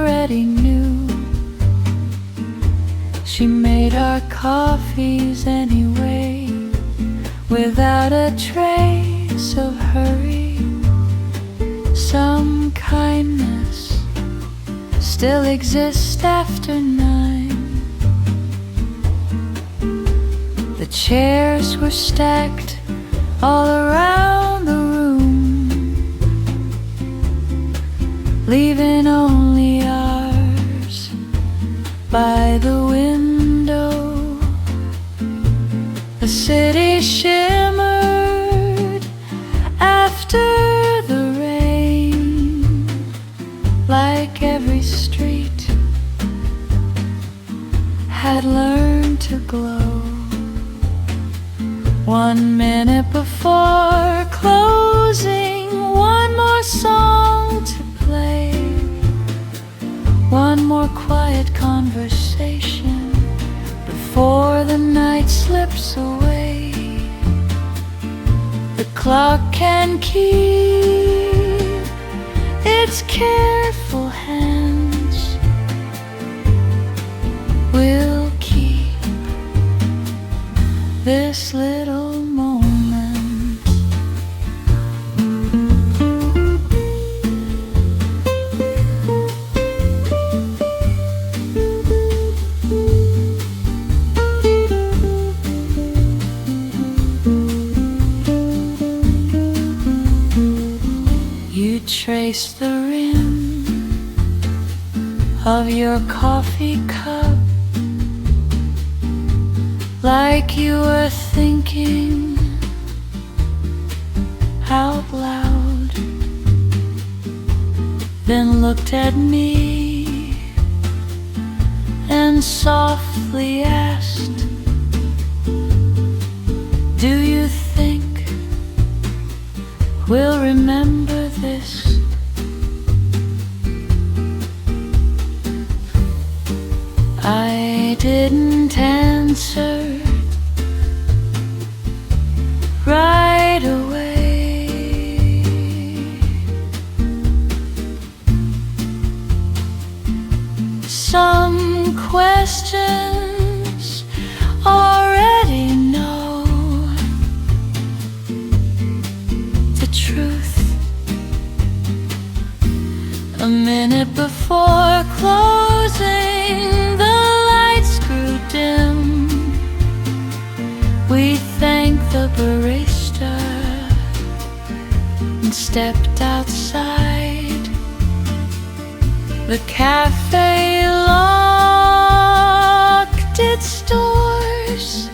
already knew. She made our coffees anyway, without a trace of hurry. Some kindness still exists after 9. The chairs were stacked all around the room, leaving only ours by the window. The city shimmered after the rain, like every street had learned to glow. 1 minute before closing, one more song to play, one more quiet conversation before the night slips away. The clock can keep its careful hands. We'll keep this little moment. You trace the rim of your coffee cup, like you were thinking out loud, then looked at me and softly asked, do you think we'll remember this? I didn't answer right away. Some questions already know the truth. A minute before closing, the lights grew dim. We thanked the barista and stepped outside. The cafe locked its doors,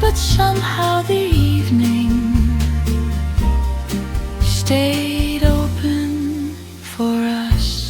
but somehow the evening stayed open for us.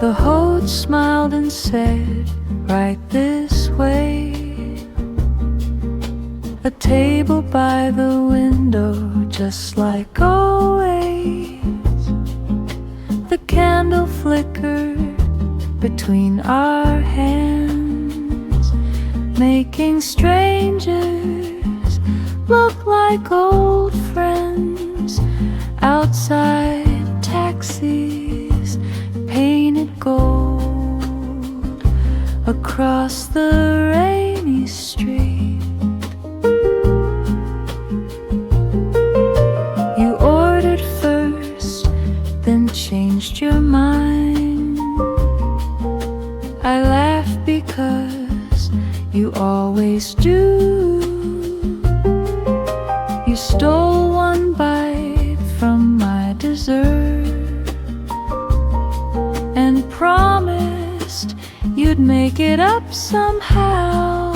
The host smiled and said, right this way. A table by the window, just like always. The candle flickered between our hands, making strangers look like old friends. Outside, taxis painted gold across the rainy street. You ordered first, then changed your mind. I laughed because you always do. You stole one bite from my dessert and promised you'd make it up somehow.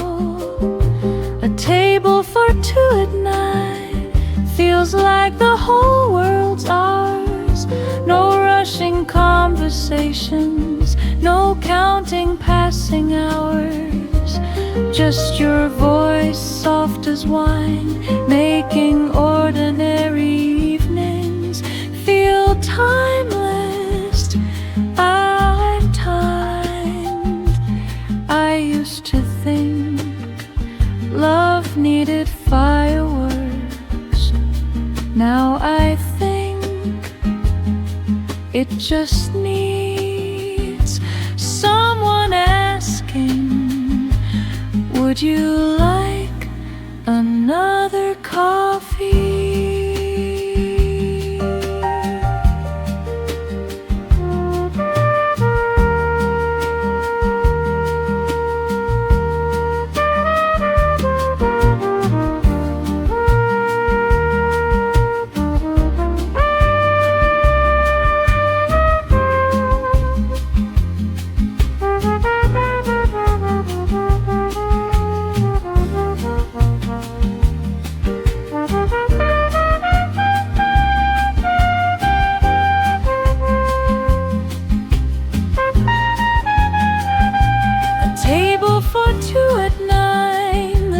A table for two at night feels like the whole world's ours. No rushing conversations, no counting passing hours. Just your voice, soft as wine, making ordinary evenings feel timeless. I'm timed. I used to think love needed fireworks. Now I think it just needs someone asking, would you like another coffee?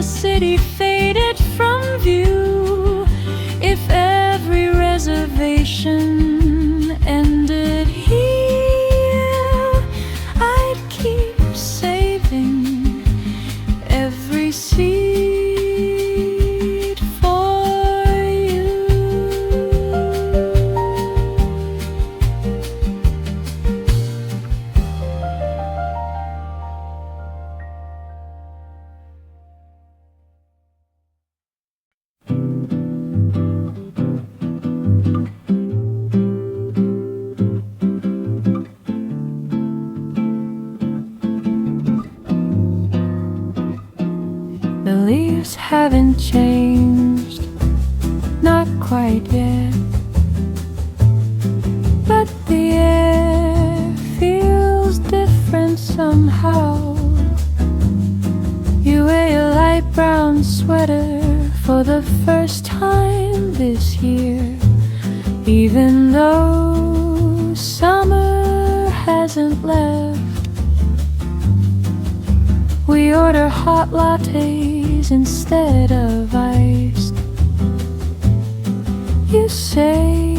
City faded from view. If every reservation ended here, I'd keep saving every seat for you. The leaves haven't changed, not quite yet, but the air feels different somehow. You wear a light brown sweater for the first time this year, even though summer hasn't left. We order hot lattes instead of iced. You say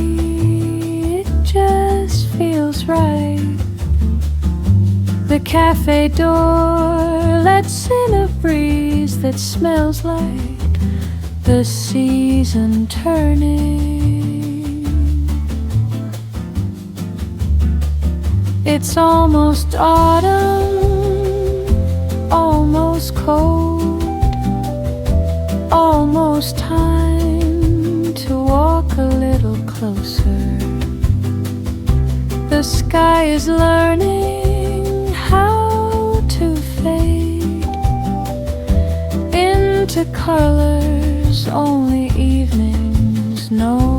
it just feels right. The cafe door lets in a breeze that smells like the season turning. It's almost autumn, almost cold, almost time to walk a little closer. The sky is learning how to fade into colors only evenings know.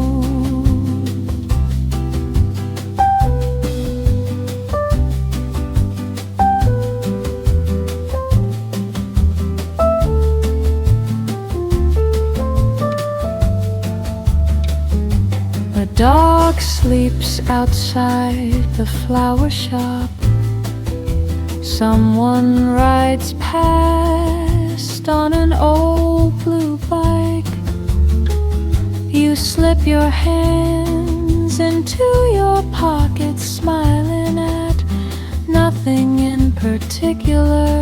A dog sleeps outside the flower shop. Someone rides past on an old blue bike. You slip your hands into your pockets, smiling at nothing in particular.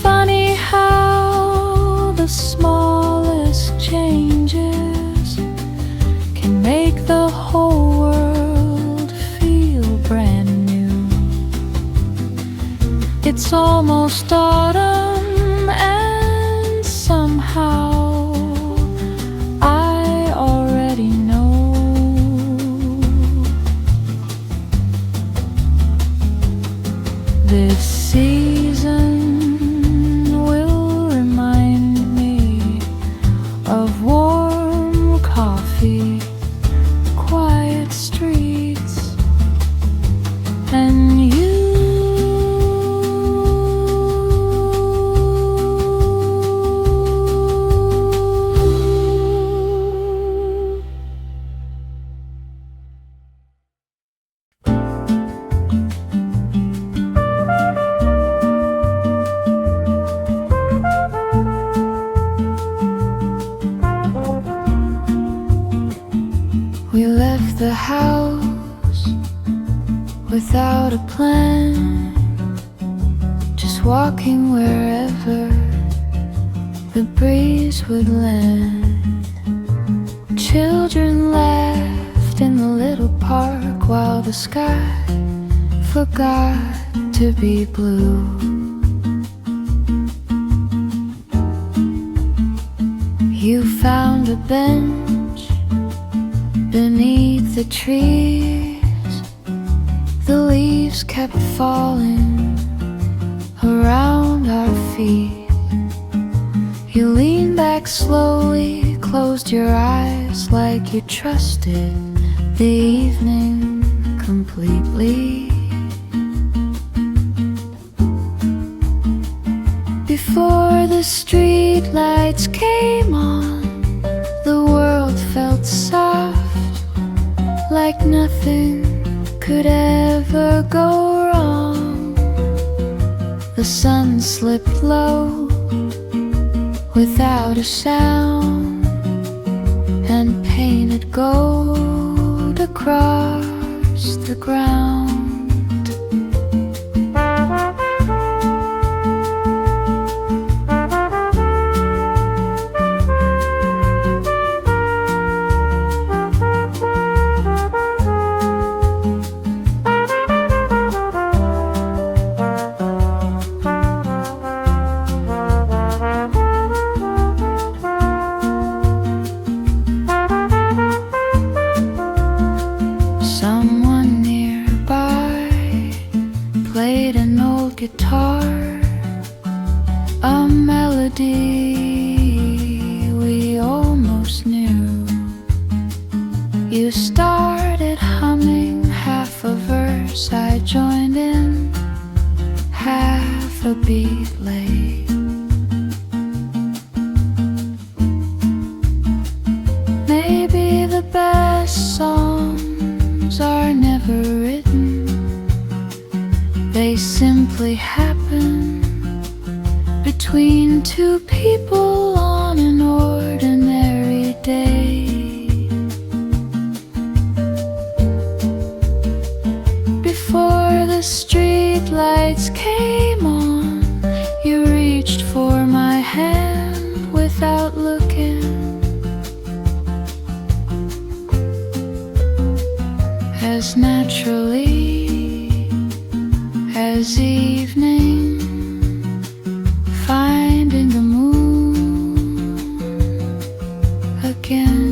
Funny how the smallest changes can make the whole world feel brand new. It's almost autumn and somehow I already know this season will remind me of warm coffee, quiet streets, and you. without a plan, just walking wherever the breeze would land. Children laughed in the little park while the sky forgot to be blue. You found a bench beneath the trees. The leaves kept falling around our feet. You leaned back slowly, closed your eyes like you trusted the evening completely. Before the streetlights came on, the world felt soft, like nothing could ever go wrong. The sun slipped low without a sound and painted gold across the ground. Guitar, a melody we almost knew. You started humming half a verse, I joined in half a beat late. Maybe the best songs are never written, they simply happen between two people on an ordinary day. Before the streetlights came on, you reached for my hand without looking. As naturally as evening, finding the moon again.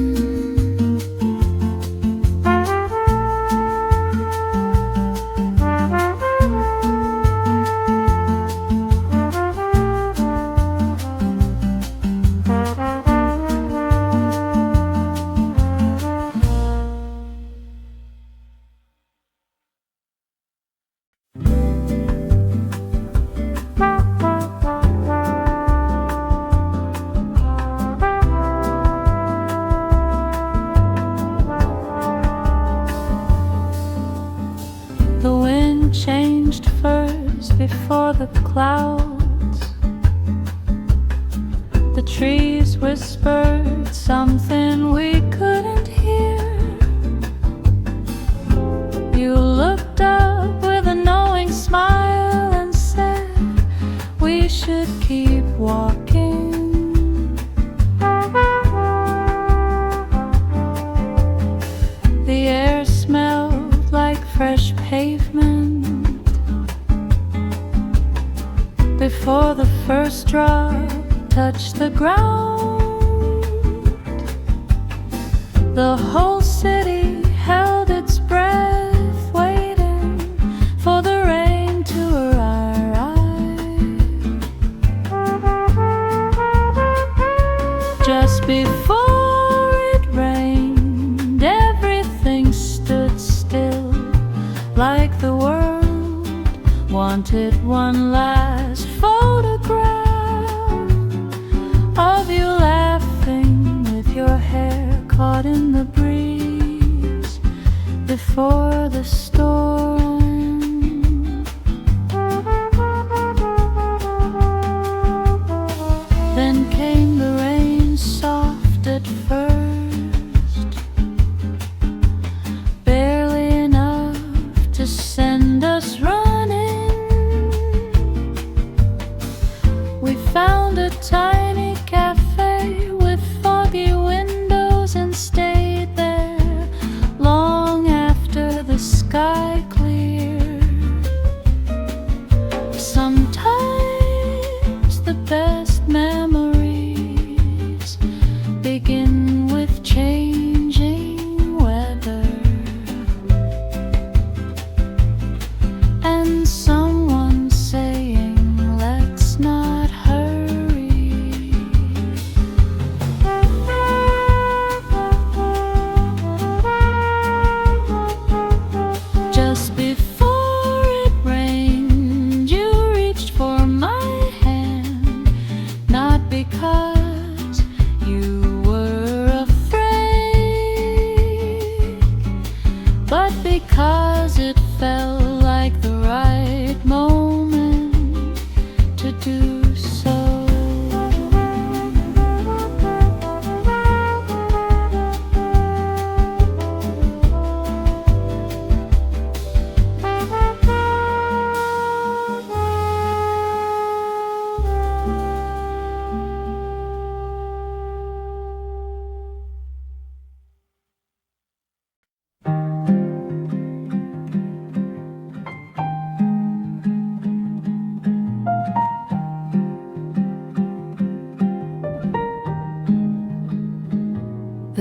The wind changed first before the clouds. The trees whispered something we couldn't hear. You looked up with a knowing smile and said we should keep walking. The air smelled like fresh pavement before the first drop touched the ground. The whole city held its breath, waiting for the rain to arrive. Just before it rained, everything stood still, like the world wanted one last photograph of you laughing with your hair caught in the breeze before the storm. Then came the rain, soft at first, barely enough to send us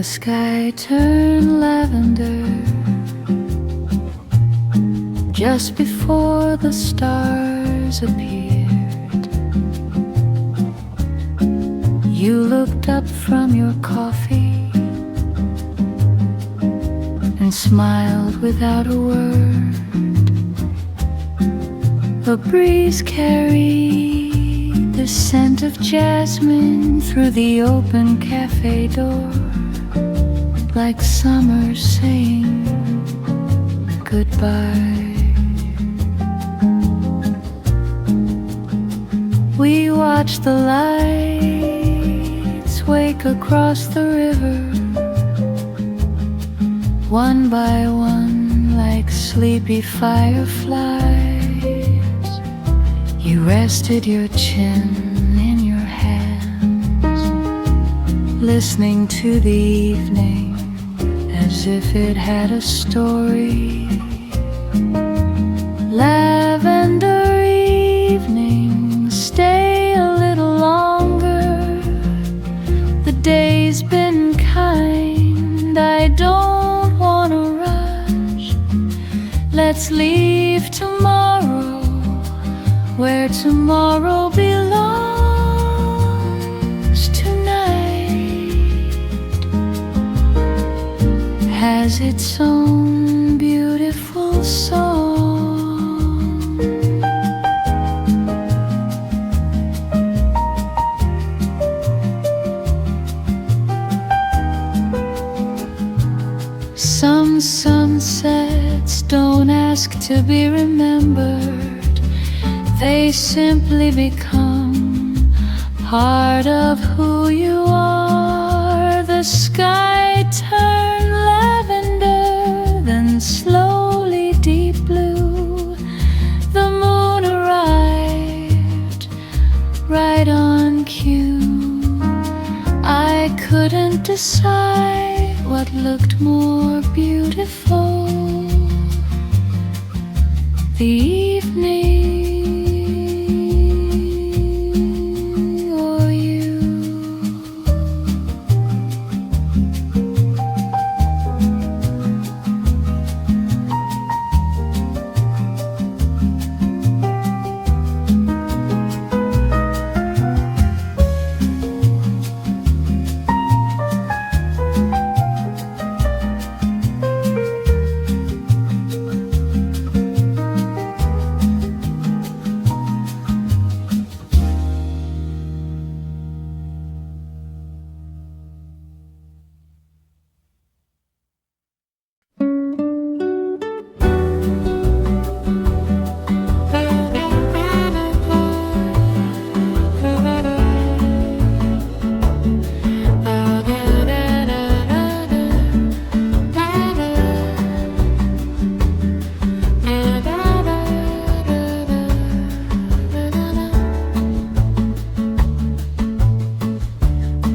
The sky turned lavender just before the stars appeared. You looked up from your coffee and smiled without a word. A breeze carried the scent of jasmine through the open cafe door, like summer saying goodbye. We watched the lights wake across the river, one by one, like sleepy fireflies. You rested your chin in your hands, listening to the evening as if it had a story. Lavender evening, stay a little longer. The day's been kind, I don't wanna rush. Let's leave tomorrow where tomorrow belongs. Tonight has its own beautiful song. Some sunsets don't ask to be remembered, they simply become part of who you are. The sky turned lavender, then slowly deep blue. The moon arrived right on cue. I couldn't decide what looked more beautiful, the evening or you.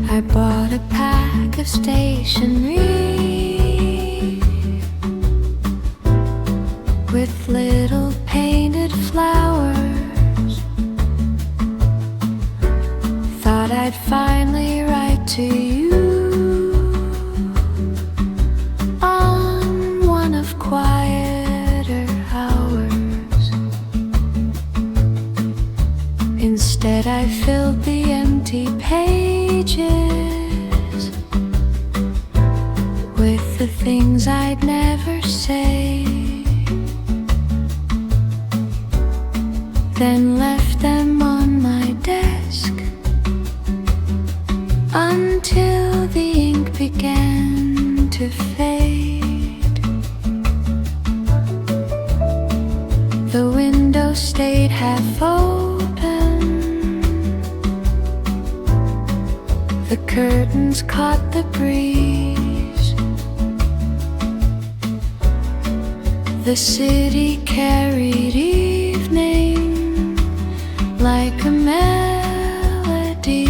I bought a pack of stationery with little painted flowers. Thought I'd finally write to you on one of quieter hours. Instead I filled the empty pages with the things I'd never say, then left them on my desk until the ink began to fade. The window stayed half open, the curtains caught the breeze. The city carried evening like a melody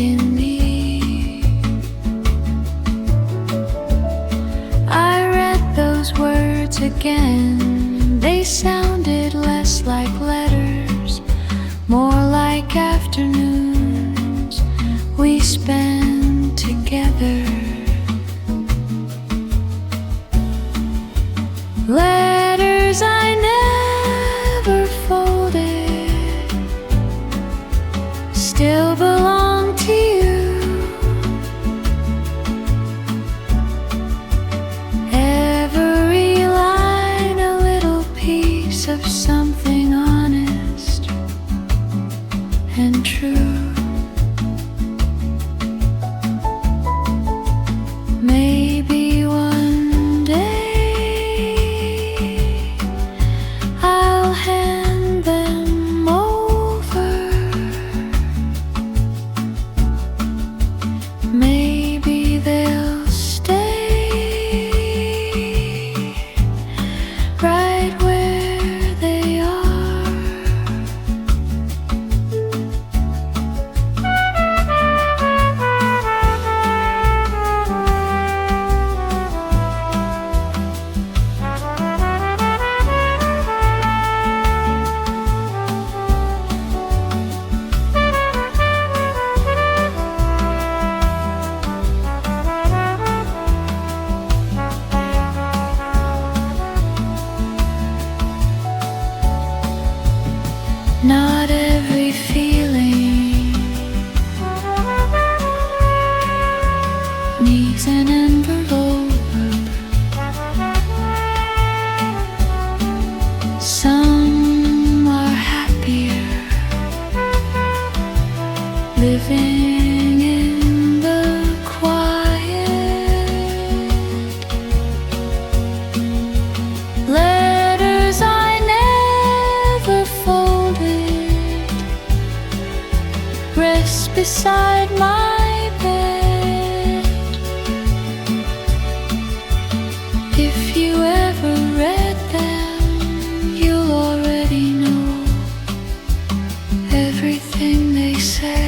in me. I read those words again. They sounded less like letters, more like afternoons we spent together. still belong to you. Every line a little piece of something honest and true. Maybe one day I'll hand them over. Maybe they'll stay right where they are. Not every feeling needs an envelope. Some are happier living in the quiet. Letters I never folded rest beside my bed. If you ever read them, you'll already know everything they said.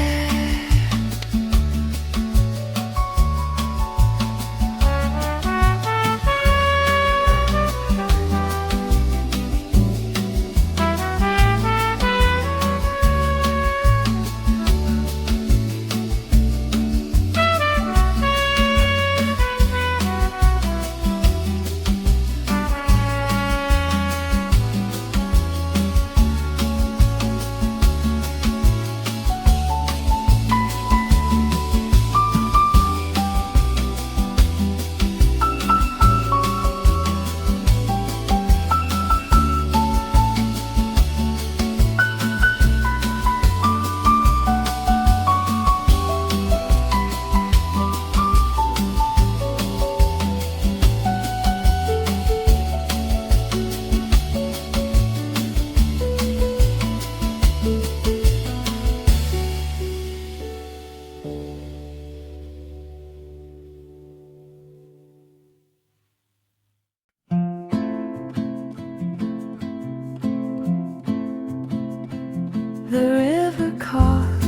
The river caught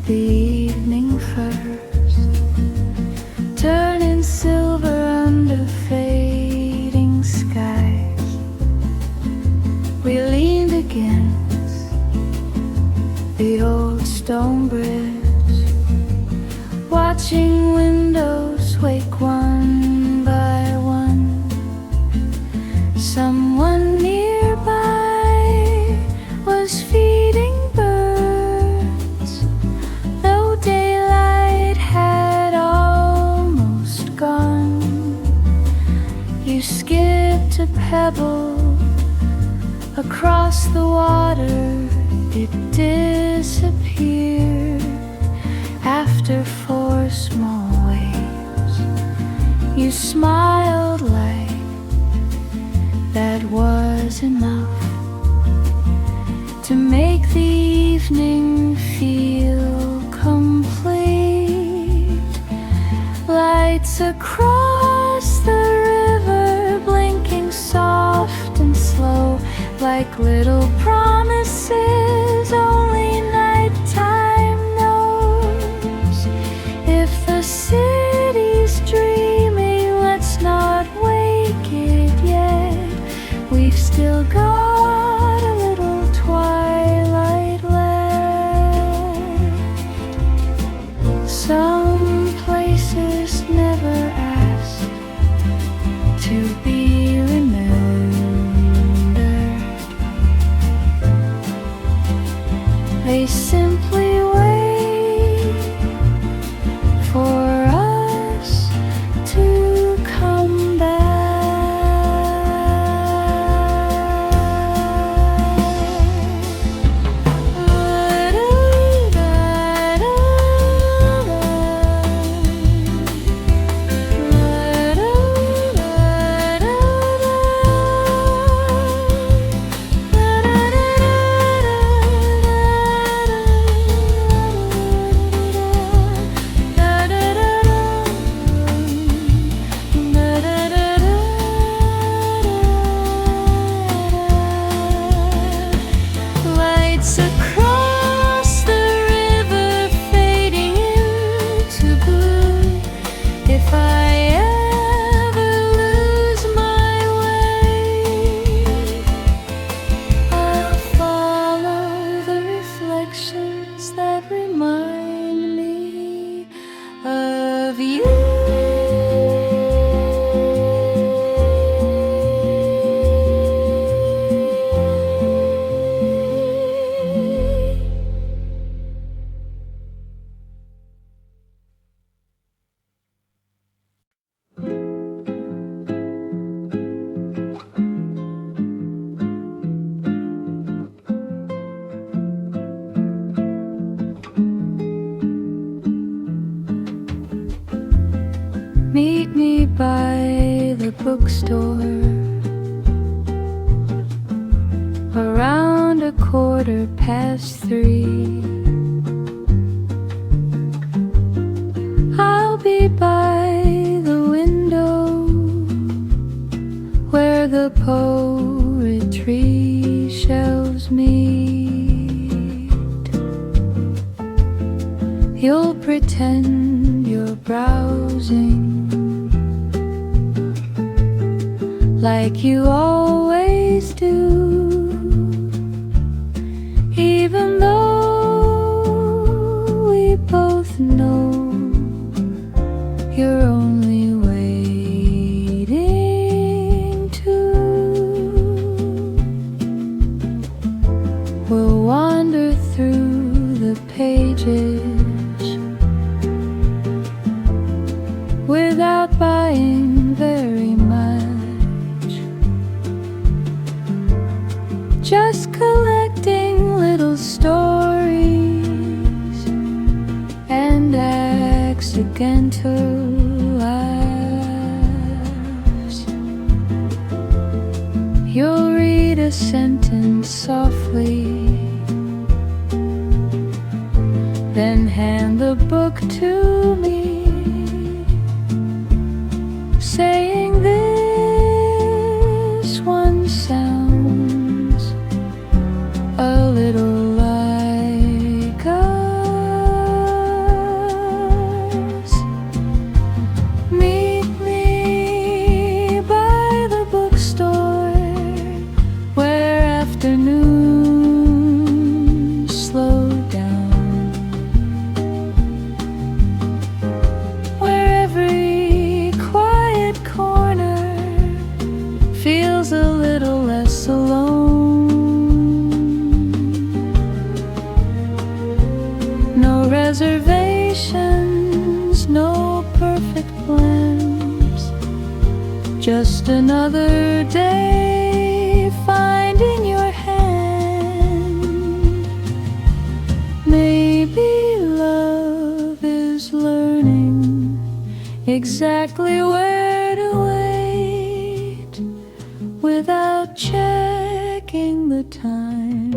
the evening first, turning silver under fading skies. We leaned against the old stone bridge, watching windows wake one by one. Someone nearby was feeding birds, though daylight had almost gone. You skipped a pebble across the water, it disappeared after 4 small waves. You smiled like that was enough to make the evening feel complete. Lights across the river blinking soft and slow, like little promises only nighttime knows. If the city's dreaming, let's not wake it yet. We've still got a little twilight left. Some places never asked to be remembered. They simply wait for us to come back. Lights across the river fading into blue. If I ever lose my way, I'll follow the reflections that remind me of you. Meet me by the bookstore around 3:15. I'll be by the window where the poetry shelves meet. You'll pretend you're browsing like you always do, even though we both know you're only waiting to. We'll wander through the pages without buying very much, just collecting little stories and accidental laughs. You'll read a sentence softly, then hand the book to me, saying this one sounds a little like us. Meet me by the bookstore where afternoons slow down, where every quiet corner feels a little less alone. No reservations, no perfect plans, just another day finding your hand. Maybe love is learning exactly where to wait without checking the time.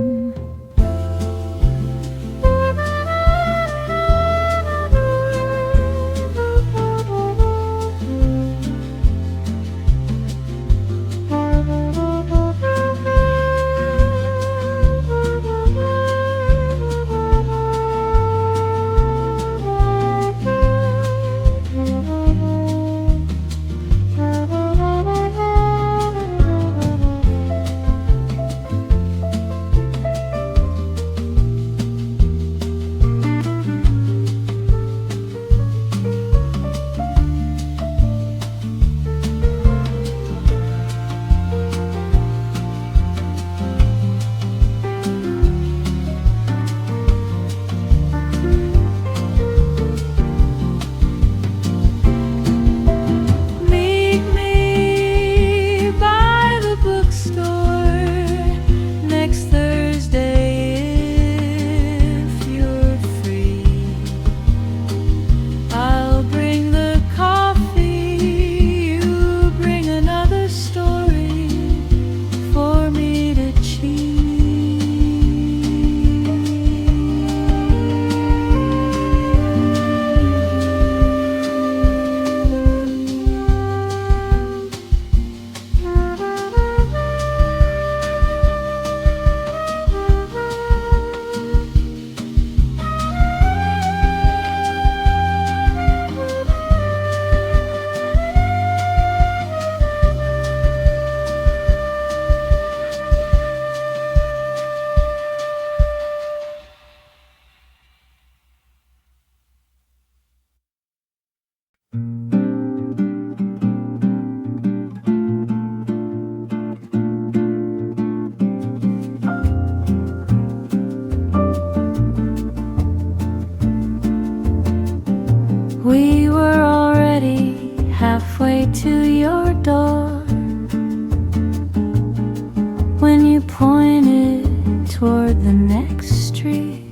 toward the next street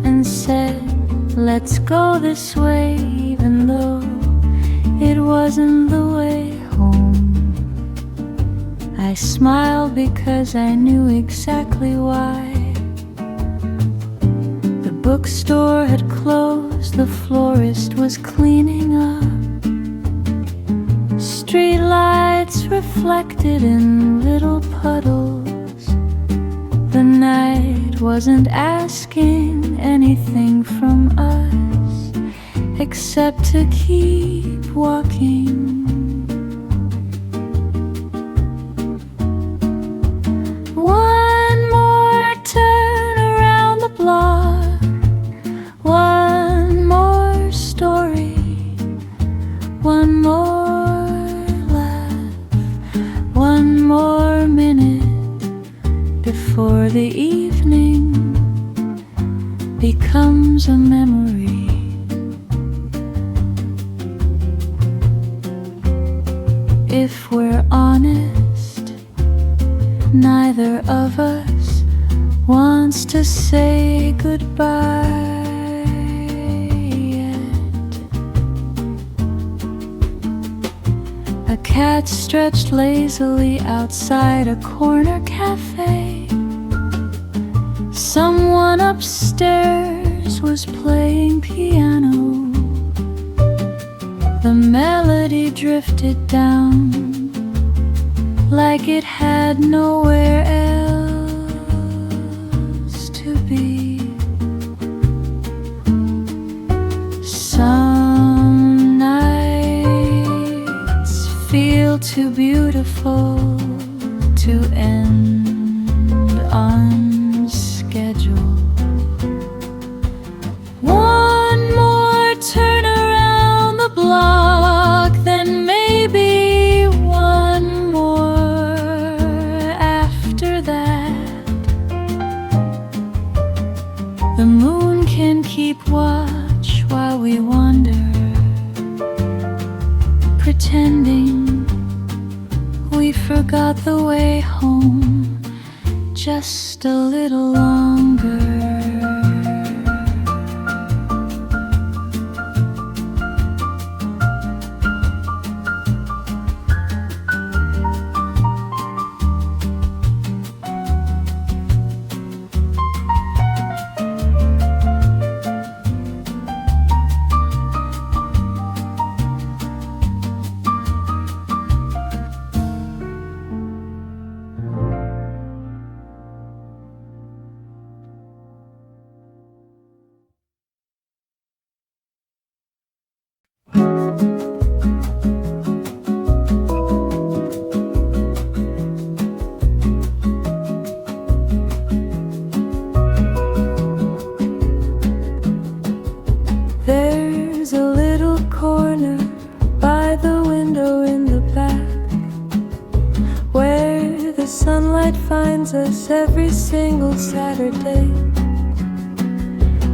and said, "Let's go this way," even though it wasn't the way home. I smiled because I knew exactly why. The bookstore had closed, the florist was cleaning up. Streetlights reflected in little puddles. The night wasn't asking anything from us except to keep walking. One more turn around the block, one more story, one more laugh, one more minute before the evening becomes a memory. If we're honest, neither of us wants to say goodbye yet. A cat stretched lazily outside a corner cafe. Someone upstairs was playing piano. The melody drifted down like it had nowhere else to be. Some nights feel too beautiful to end on schedule. One more turn around the block, then maybe one more after that. The moon can keep watch while we wander, pretending we forgot the way home just a little longer. There's a little corner by the window in the back where the sunlight finds us every single Saturday.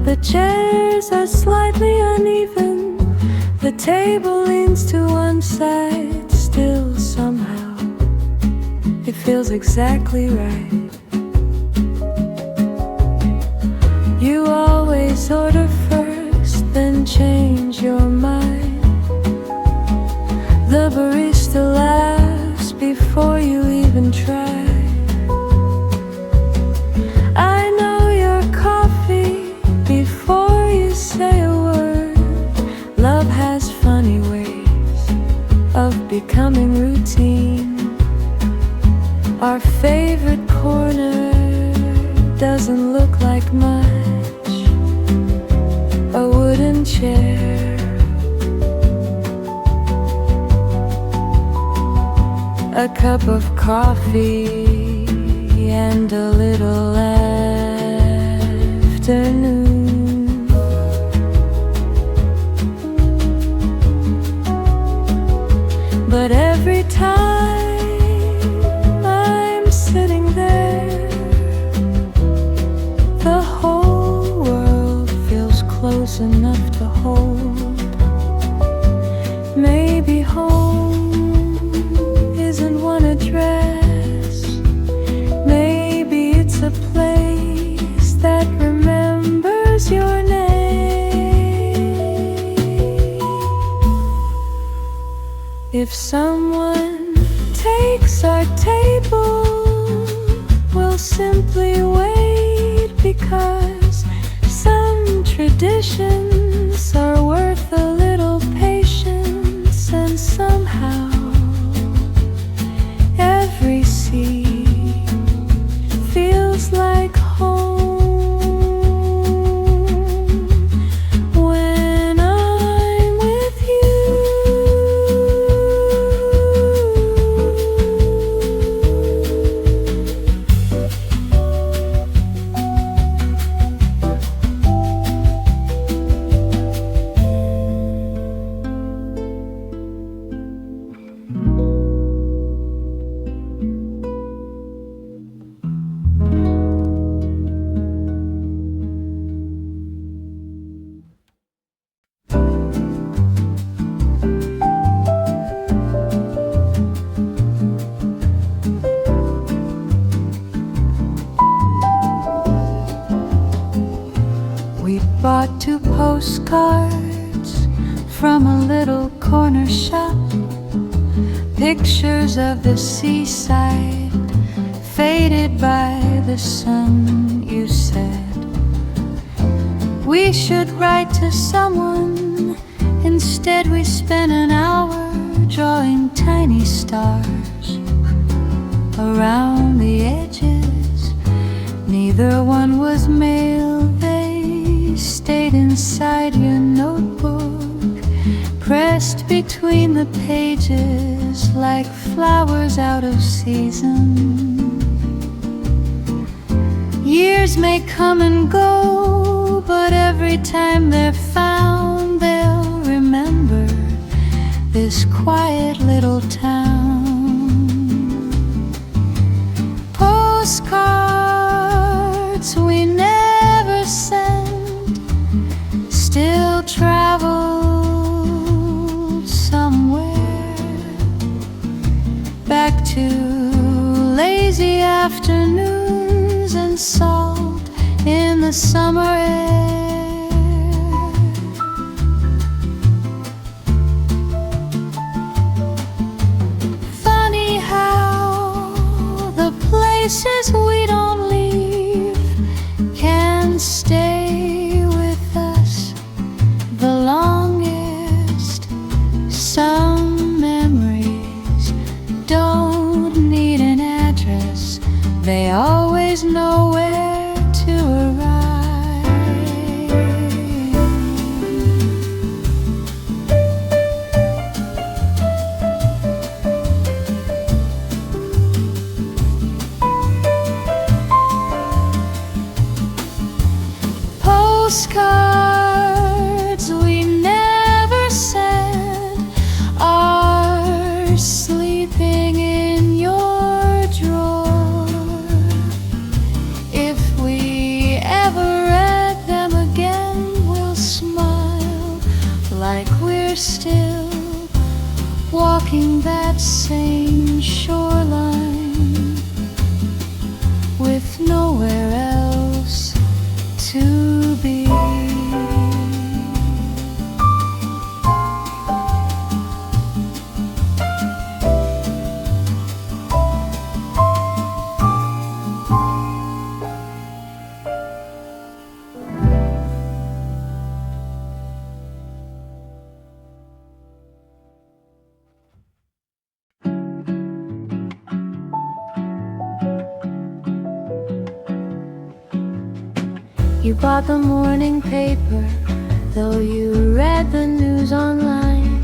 The chairs are slightly uneven, the table leans to one side. Still somehow it feels exactly right. You always order first, then change your mind. The barista laughs before you even try. I know your coffee before you say a word. Love has funny ways of becoming routine. Our favorite corner doesn't look like much. A wooden chair, a cup of coffee, and a little afternoon. But every time I'm sitting there, the whole world feels close enough to hold. Maybe home isn't one address, maybe it's a place If someone takes our table, we'll simply wait, because some traditions are worth a little patience, and somehow every seat feels like home. Bought 2 postcards from a little corner shop, pictures of the seaside faded by the sun. You said we should write to someone. Instead we spent an hour drawing tiny stars around the edges. Neither one was mailed. Stayed inside your notebook, pressed between the pages like flowers out of season. Years may come and go, but every time they're found, they'll remember this quiet little town. Postcards we never sent still traveled somewhere, back to lazy afternoons and salt in the summer air. Funny how the places we don't leave can stay with us the longest. Some memories don't need an address, they always know where to arrive. Postcards we never sent are sleeping in your drawer. If we ever read them again, we'll smile like we're still walking that same shoreline, with nowhere else to be. You bought the morning paper, though you read the news online.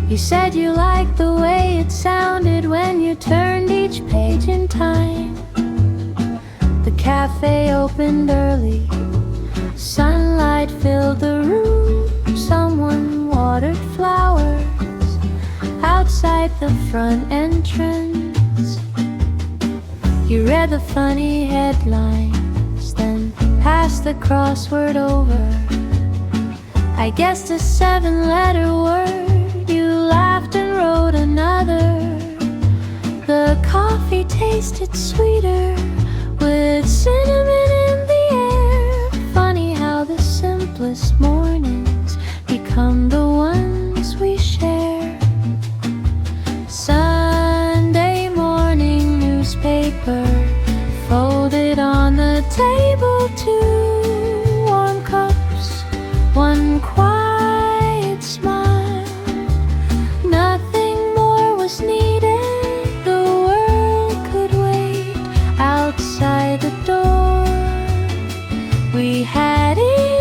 You said you liked the way it sounded when you turned each page in time. The cafe opened early, sunlight filled the room. Someone watered flowers outside the front entrance. You read the funny headlines, then passed the crossword over. I guessed a 7-letter word. You laughed and wrote another. The coffee tasted sweeter with cinnamon in the air. Funny how the simplest mornings become the ones we share. table, two warm cups, one quiet smile. Nothing more was needed, the world could wait outside the door. We had enough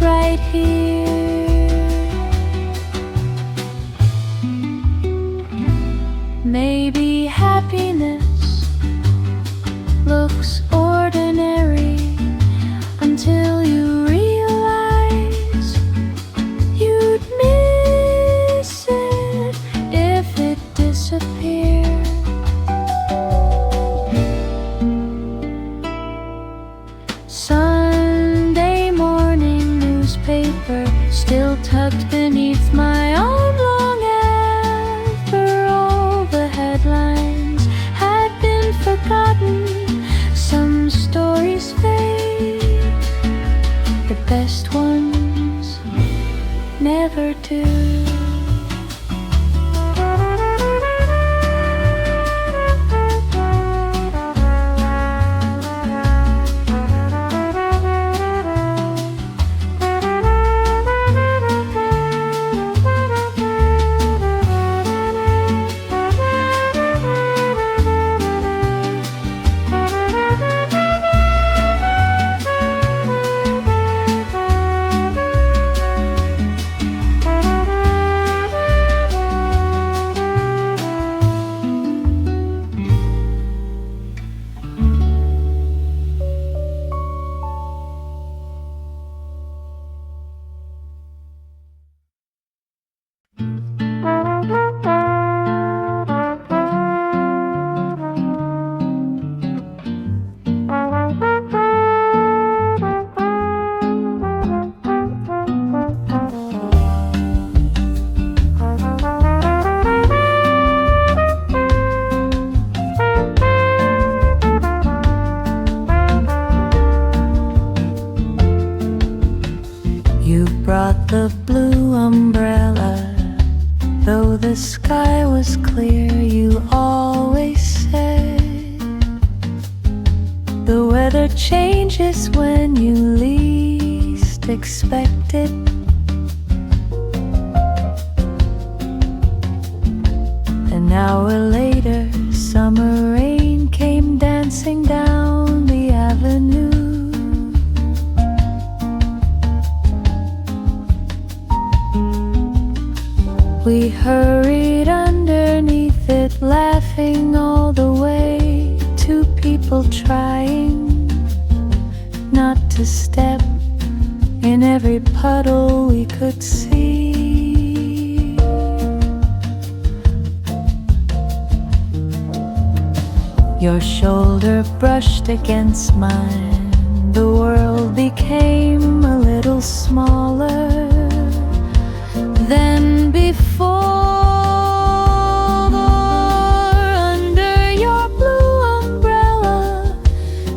right here. Maybe happiness looks ordinary until you realize you'd miss it if it disappeared. Sunday morning newspaper still tucked beneath my arm long after all the headlines had been forgotten. Some stories fade, the best ones never do. You brought the blue umbrella, though the sky was clear. You always said the weather changes when you least expect it. An hour later, summer rain came dancing down the avenue. We hurried underneath it, laughing all the way. Two people trying not to step in every puddle we could see. Your shoulder brushed against mine. The world became a little smaller than before. Under your blue umbrella,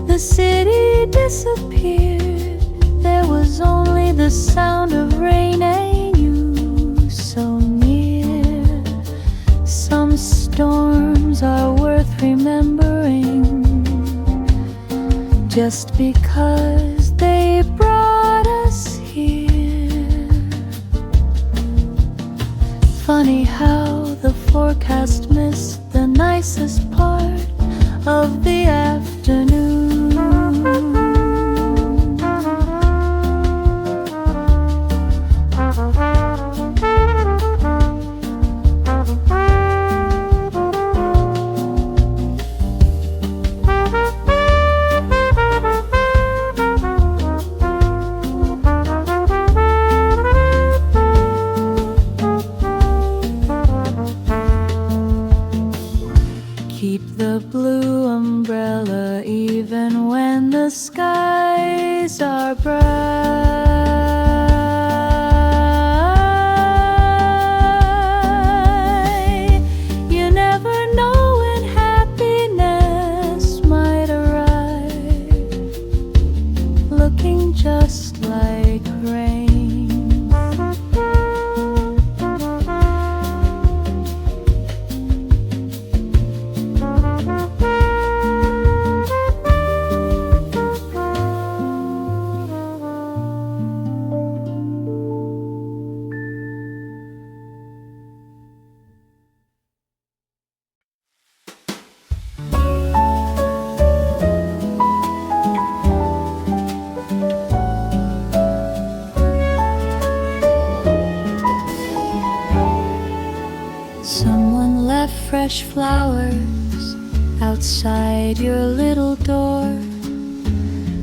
the city disappeared. There was only the sound of rain and you so near. Some storms are worth remembering just because they brought us here. Funny how the forecast missed the nicest part of the afternoon. Keep the blue umbrella even when the skies are bright. You never know when happiness might arrive, looking just like rain. outside your little door.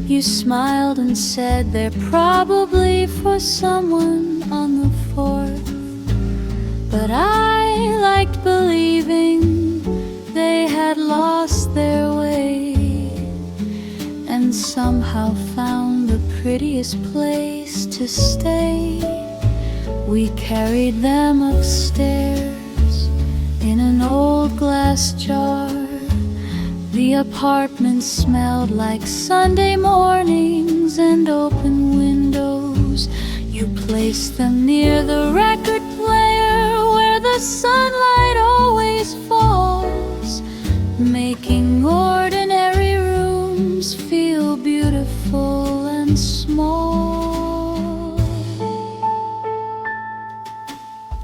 You smiled and said they're probably for someone on the 4th. But I liked believing they had lost their way, and somehow found the prettiest place to stay. We carried them upstairs in an old glass jar. The apartment smelled like Sunday mornings and open windows. You placed them near the record player where the sunlight always falls, making ordinary rooms feel beautiful and small.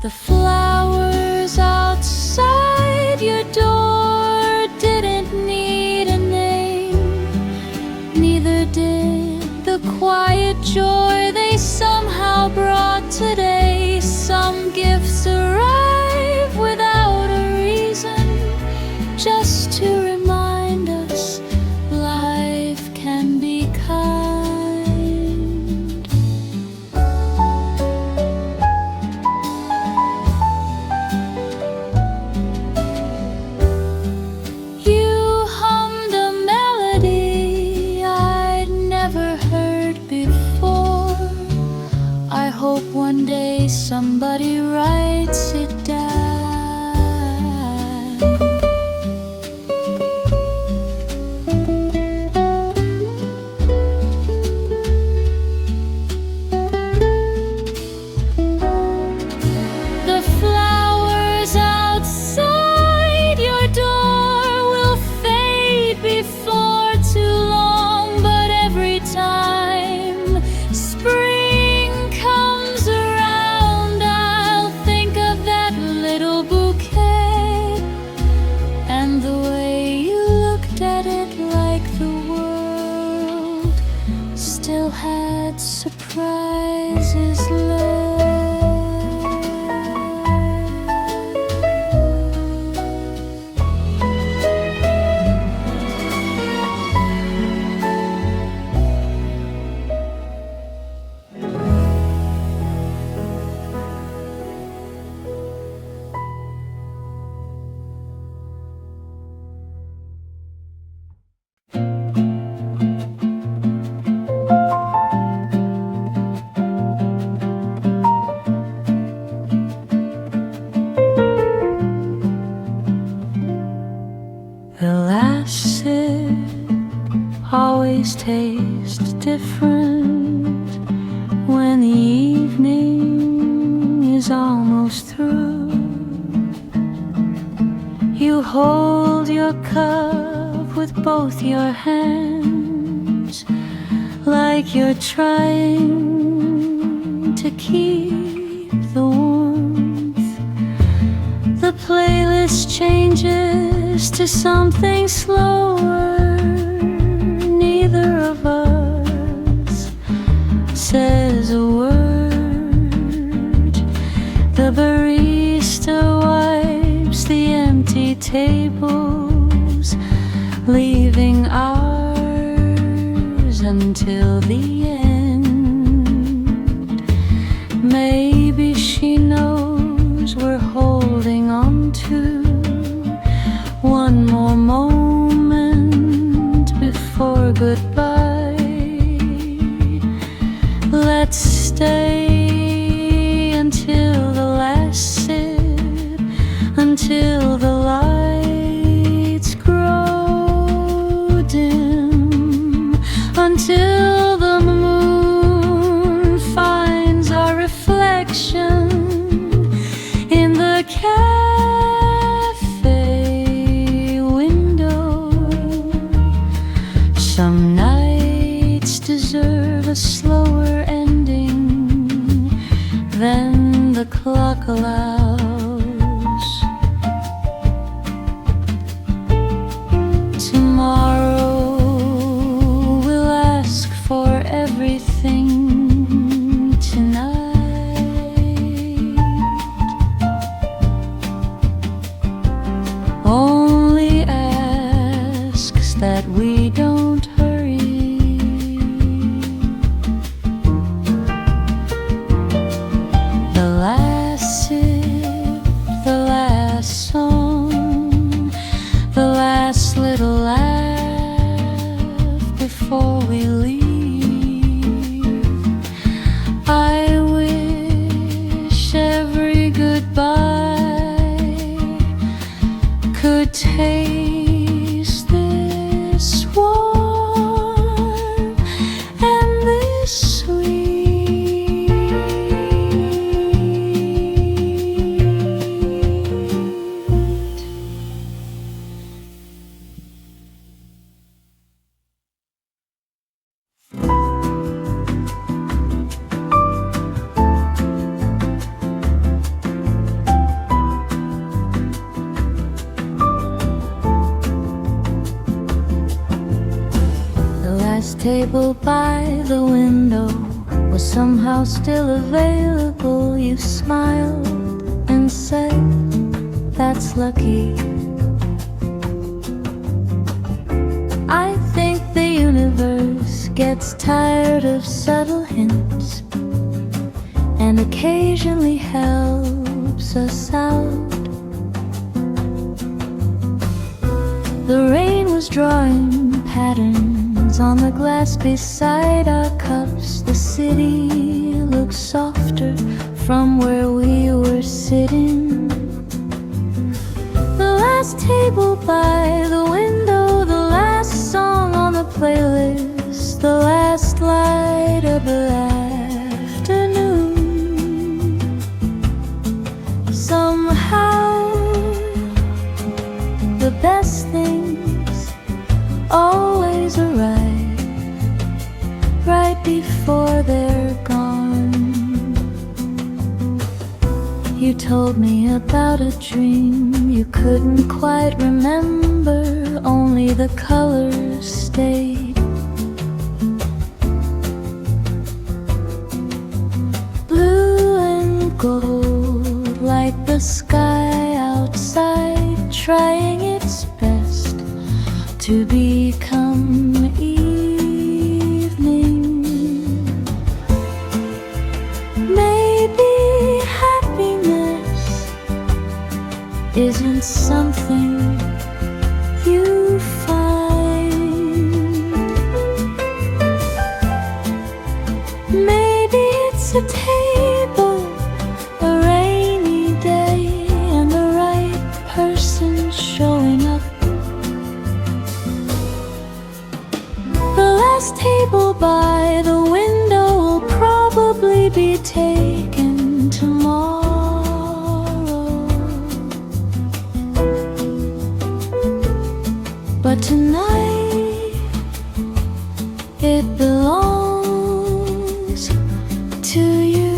The flowers outside your door didn't need a name, neither did the quiet joy they somehow brought today. Some gifts arrive without a reason, just to remind us life can be kind. You hummed a melody I'd never heard before. I hope one day somebody writes it down. The flowers outside your door will fade before too long, but every time spring comes around, I'll think of that little bouquet and the way you looked at it, like the world still had surprises left. The last sip always tastes different when the evening is almost through. You hold your cup with both your hands, like you're trying to keep the warmth. The playlist changes to something slower. Neither of us says a word. The barista wipes the empty tables, leaving ours until the end. Maybe she knows we're holding on to one more moment before goodbye. Let's stay until the last sip, until the lights grow dim, until the moon finds our reflection in the cafe window. Some nights deserve a slower ending than the clock allows. Tomorrow we'll ask for everything tonight. Only asks that last table by the window was somehow still available. You smiled and said, "That's lucky." I think the universe gets tired of subtle hints and occasionally helps us out. The rain was drawing patterns on the glass beside our cups. The city looked softer from where we were sitting. The last table by the window, the last song on the playlist, the last light of the afternoon. Somehow the best things always arrive right before they're gone. You told me about a dream you couldn't quite remember, only the colors stayed. Blue and gold like the sky outside, trying its best to become evening. Maybe happiness isn't something you find. Maybe it's a table, a rainy day, and the right person showing up. The last table by the window will probably be taken tomorrow, but tonight it belongs to you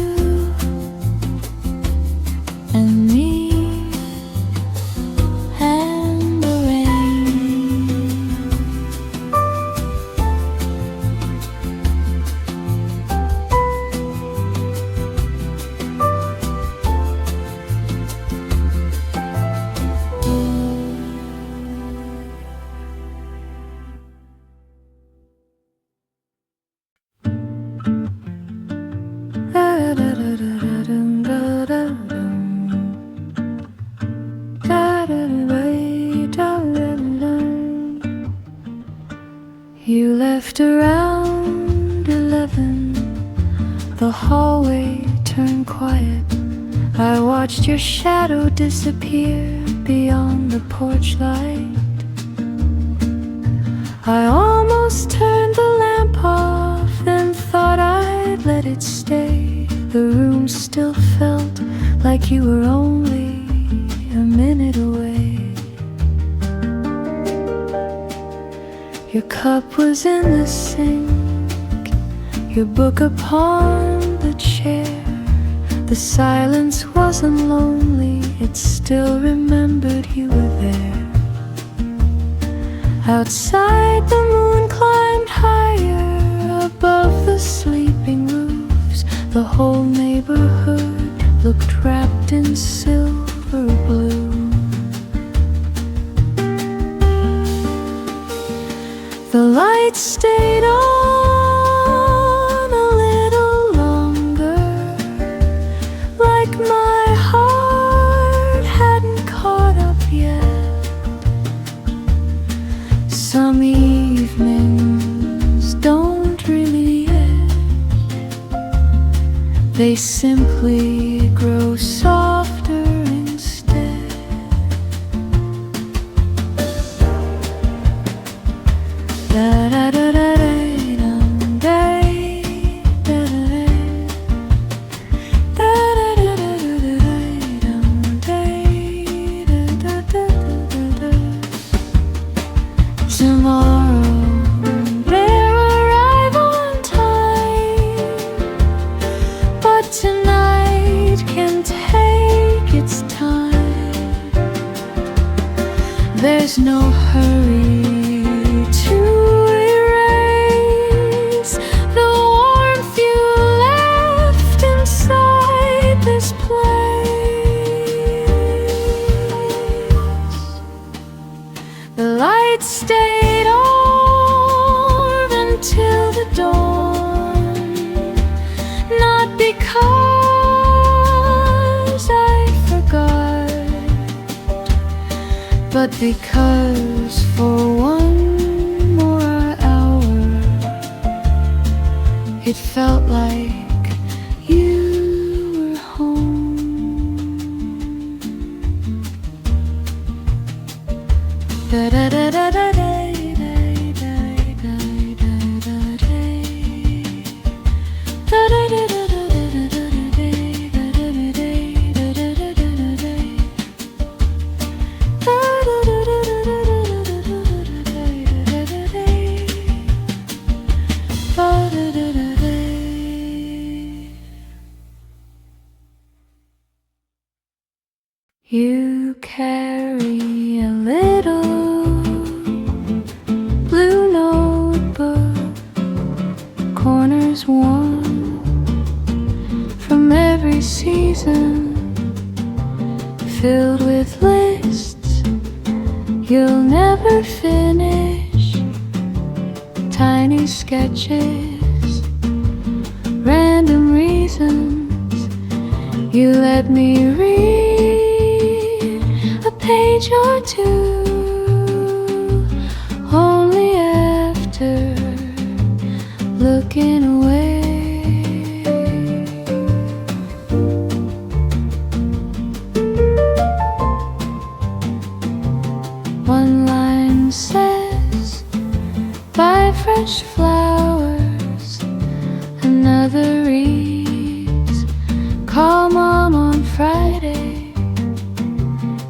and me and the rain. You left around 11. The hallway turned quiet. I watched your shadow disappear beyond the porch light. I almost turned the lamp off, then thought I'd let it stay. The room still felt like you were only a minute away. Your cup was in the sink, your book upon the chair. The silence wasn't lonely, it still remembered you were there. Outside the moon climbed higher above the sleeping roofs. The whole neighborhood looked wrapped in silver blue. The lights stayed on a little longer, like my heart hadn't caught up yet. Some evenings don't really end, they simply grow softer instead. Da da da da da dum day, da da da da da da da da dum day, da da da da da. Tomorrow they'll arrive on time, but tonight can take its time. There's no hurry to erase because for one more hour it felt like you were home. Da da da da da da. You carry a little blue notebook, corners worn from every season, filled with lists you'll never finish, tiny sketches, random reasons you let me read a page or two, only after looking away. One line says, buy fresh flowers. Another reads, call mom on Friday.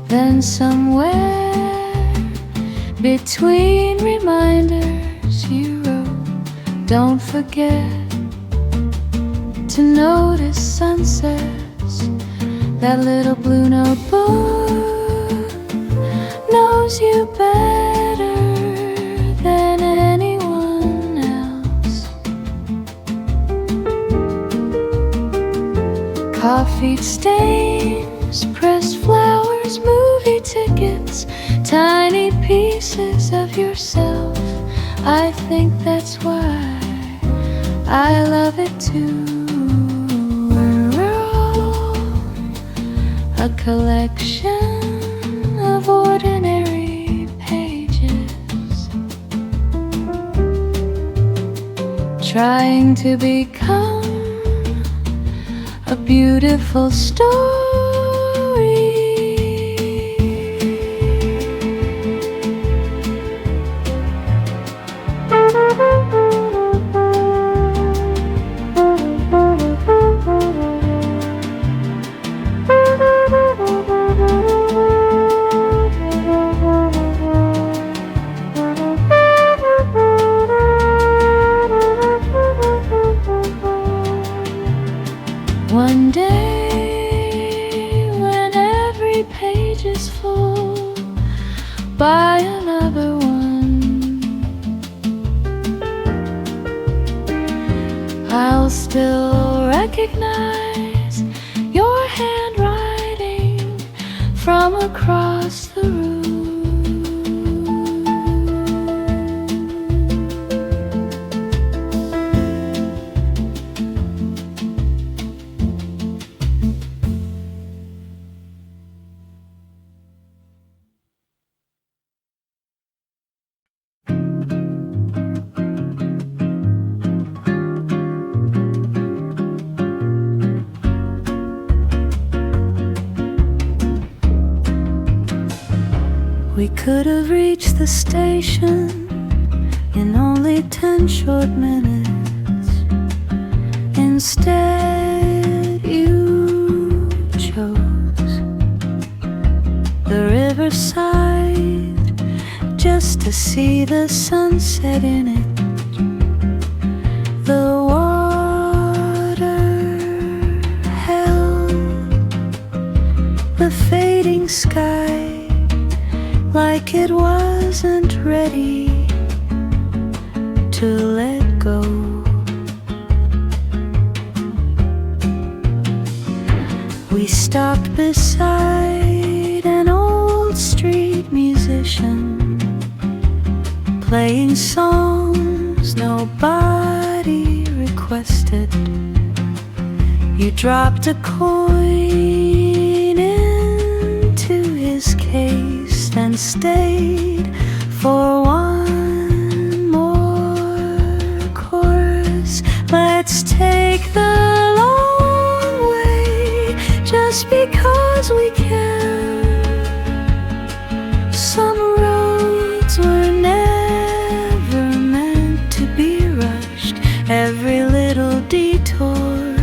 Then somewhere between reminders you wrote, don't forget to notice sunsets. That little blue notebook knows you better than anyone else. Coffee stains, pressed flowers, movie tickets, tiny pieces of yourself. I think that's why I love it too. We're all a collection of ordinary pages, trying to become a beautiful story. One day, when every page is full, buy another one. I'll still recognize your handwriting from across the room. We could have reached the station in only 10 short minutes. Instead, you chose the riverside just to see the sunset in it. The water held the fading sky like it wasn't ready to let go. We stopped beside an old street musician, playing songs nobody requested. You dropped a coin into his case, then stayed for one more course. Let's take the long way just because we can. Some roads were never meant to be rushed. Every little detour,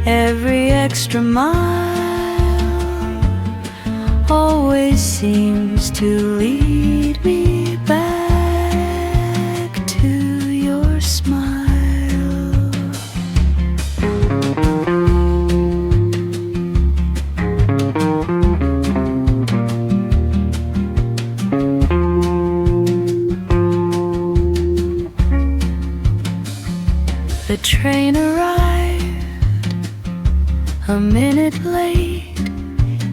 every extra mile always seems to lead me back to your smile. The train arrived a minute late,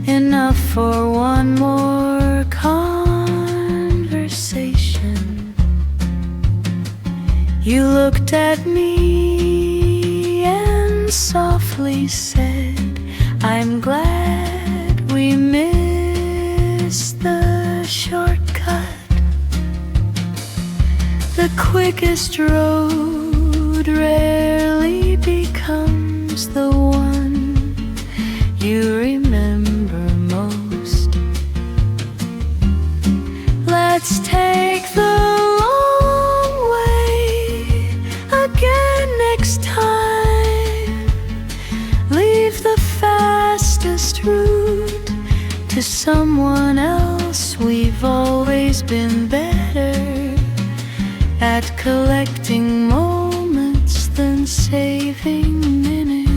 enough for one more conversation. You looked at me and softly said, I'm glad we missed the shortcut. The quickest road rarely becomes the one you remember most. Let's take the long way again next time. Leave the fastest route to someone else. We've always been better at collecting moments than saving minutes.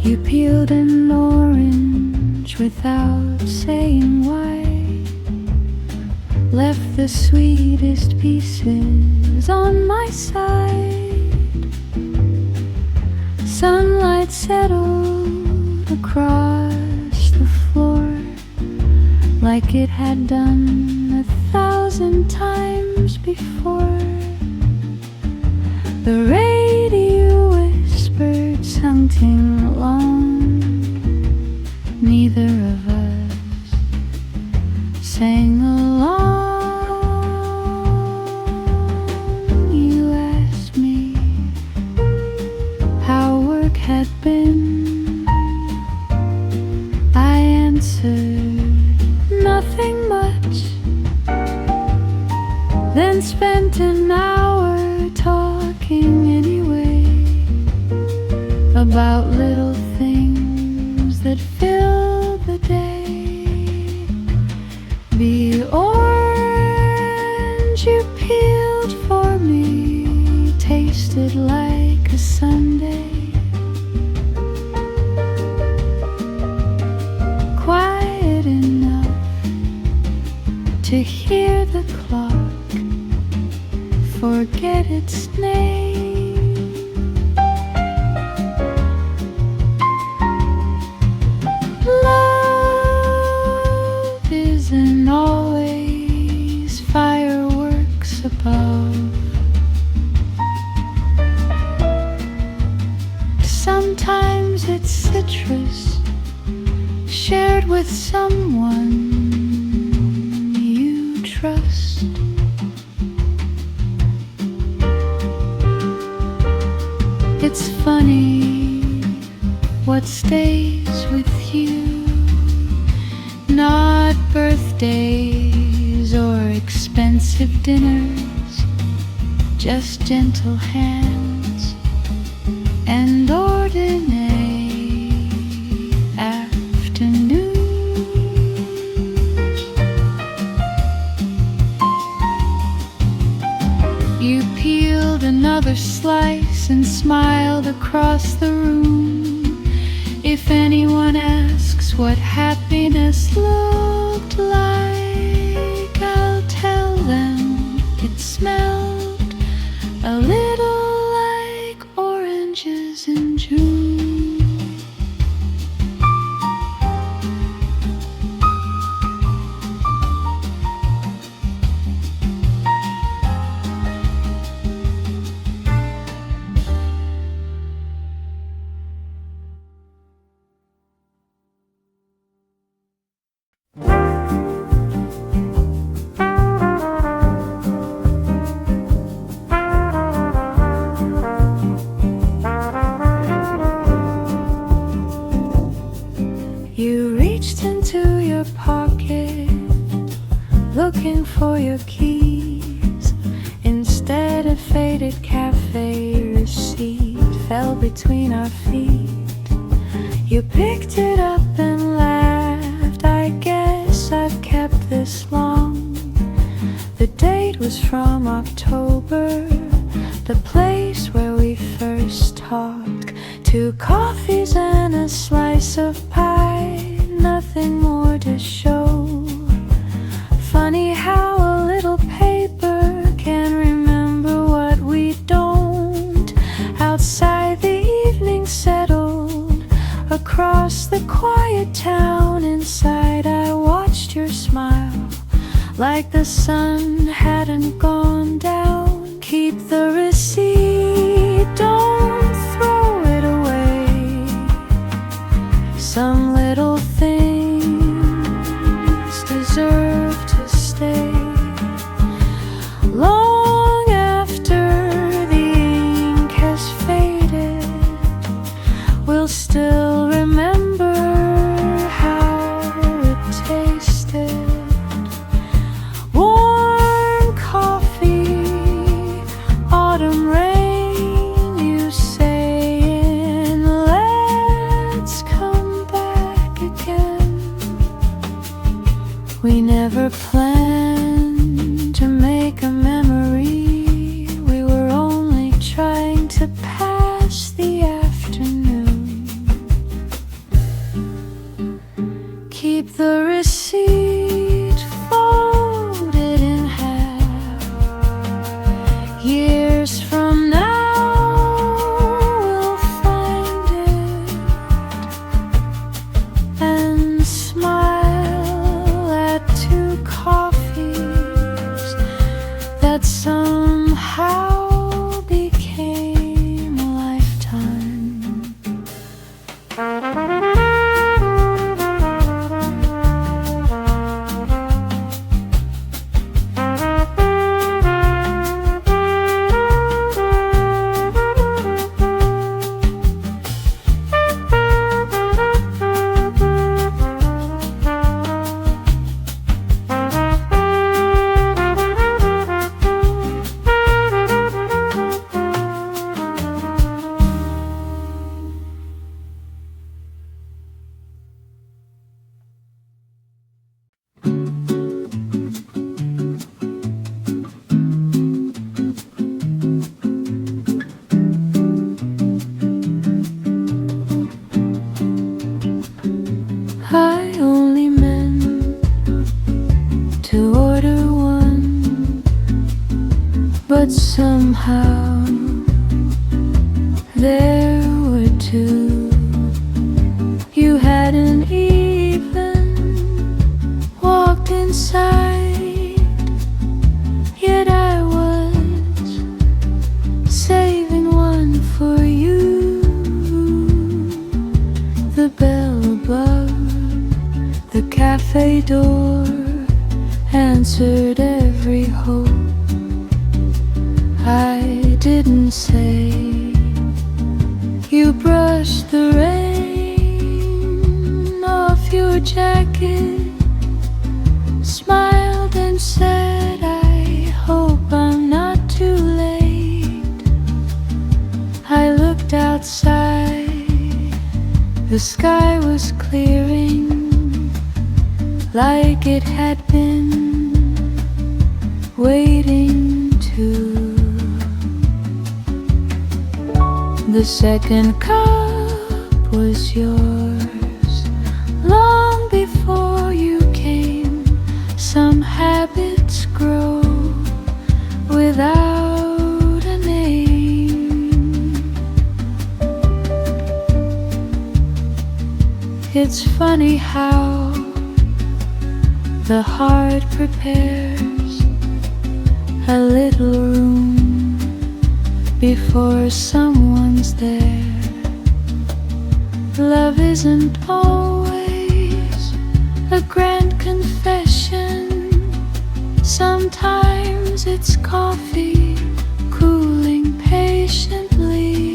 You peeled an orange without saying why, left the sweetest pieces on my side. Sunlight settled across the floor like it had done 1,000 times before. The radio whispered something long. Neither of us sang along. You asked me how work had been. I answered nothing much, then spent an hour talking anyway about little things that fill the day. The orange you peeled for me tasted like a sundae, quiet enough to hear the clock forget its name. Love isn't always fireworks above. Sometimes it's citrus shared with someone you trust. It's funny what stays with you, not birthdays days or expensive dinners, just gentle hands and ordinary afternoons. You peeled another slice and smiled across the room. If anyone asks what happiness looked like, I'll tell them it smelled a little like oranges in June. You reached into your pocket, looking for your keys. Instead, a faded cafe receipt fell between our feet. You picked it up and laughed. I guess I've kept this long. The date was from October, the place where we first talked. 2 coffees and a slice of pie, nothing more to show. Funny how a little paper can remember what we don't. Outside, the evening settled across the quiet town. Inside, I watched your smile like the sun hadn't gone down. Keep the receipt, don't throw it away. Some little things deserve to stay. Long after the ink has faded, we'll still remember how it tasted. Warm coffee, autumn rain, you saying, let's come back again. We never planned to make a memory. We were only trying to pass the afternoon. Keep the receipt folded in half. Years from now, we'll find it and smile at 2 coffees that somehow became a lifetime. I only meant to order one, but somehow there were 2. You hadn't even walked inside, yet I was saving one for you. The bell above the cafe door answered every hope. I didn't say. You brushed the rain off your jacket, and said, I hope I'm not too late. I looked outside, the sky was clearing like it had been waiting to. The second cup was yours long before you came. Some habits grow without a name. It's funny how the heart prepares a little room before someone's there. Love isn't always a grand confession. Sometimes it's coffee cooling patiently.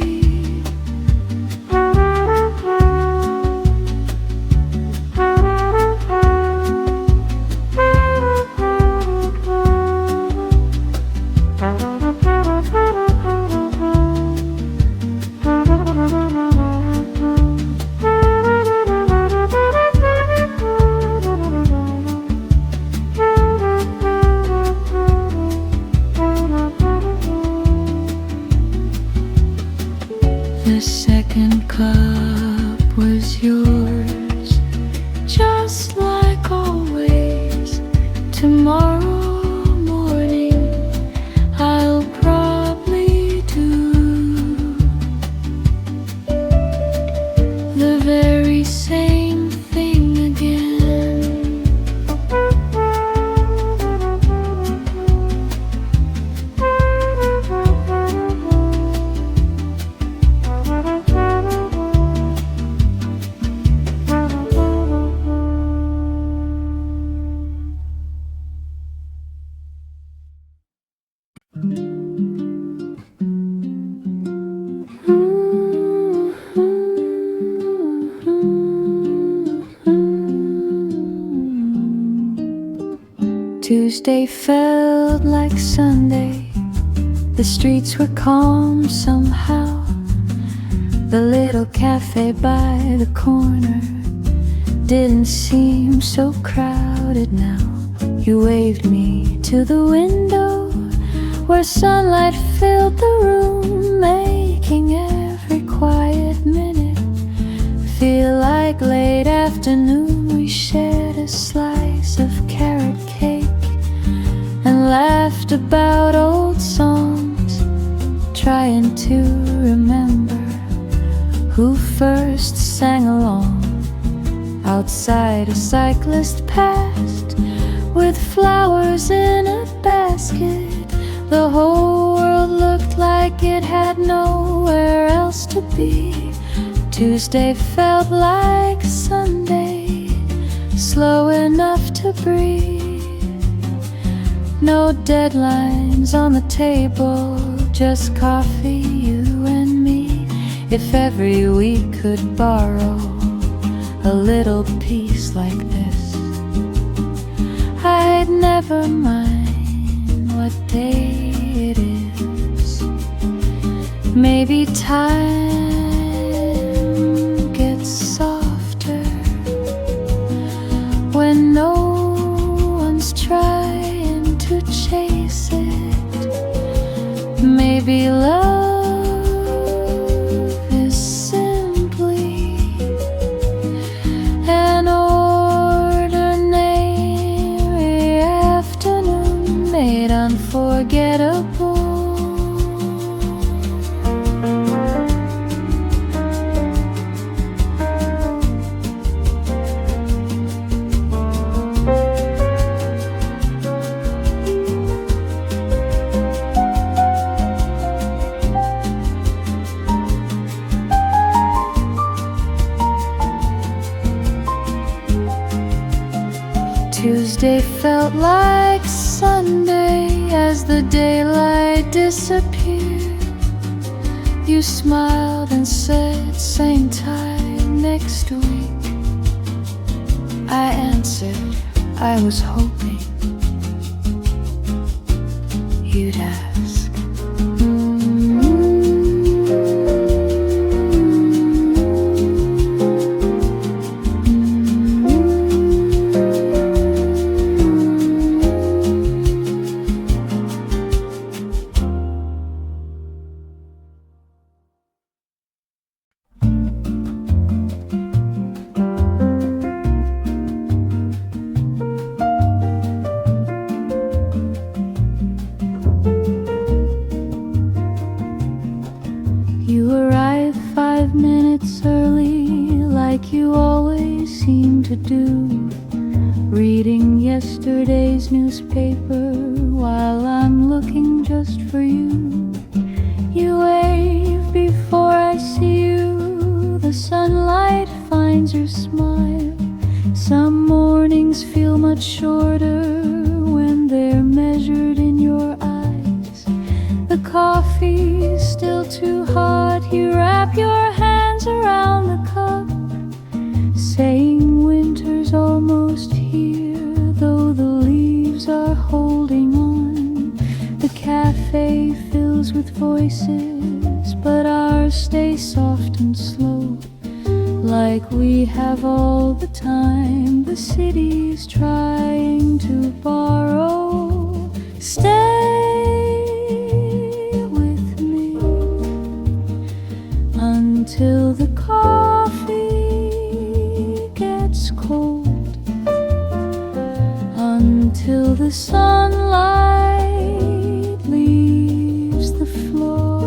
The second cup was yours, just like always. Tomorrow morning I'll probably do the very same thing again. Tuesday felt like Sunday. The streets were calm somehow. The little cafe by the corner didn't seem so crowded now. You waved me to the window where sunlight filled the room, making every quiet minute feel like late afternoon. We shared a slice of carrot cake and laughed about old songs, trying to remember who first sang along. Outside, a cyclist passed with flowers in a basket. The whole world looked like it had nowhere else to be. Tuesday felt like Sunday, slow enough to breathe. No deadlines on the table, just coffee, you and me. If every week could borrow a little peace like this, I'd never mind what day it is. Maybe time gets softer when no one's trying to chase it. Maybe love is simply an ordinary afternoon made unforgettable. Tuesday felt like Sunday as the daylight disappeared. You smiled and said, same time next week. I answered, I was hoping you'd ask. You arrive 5 minutes early, like you always seem to do, reading yesterday's newspaper while I'm looking just for you. You wave before I see you, the sunlight finds your smile. Some mornings feel much shorter when they're measured in your eyes. The coffee's still too hot, you wrap your hands around the cup, saying winter's almost here, though the leaves are holding on. The cafe fills with voices, but ours stay soft and slow, like we have all the time the city's trying to borrow. Stay with me until the coffee gets cold, until the sunlight leaves the floor.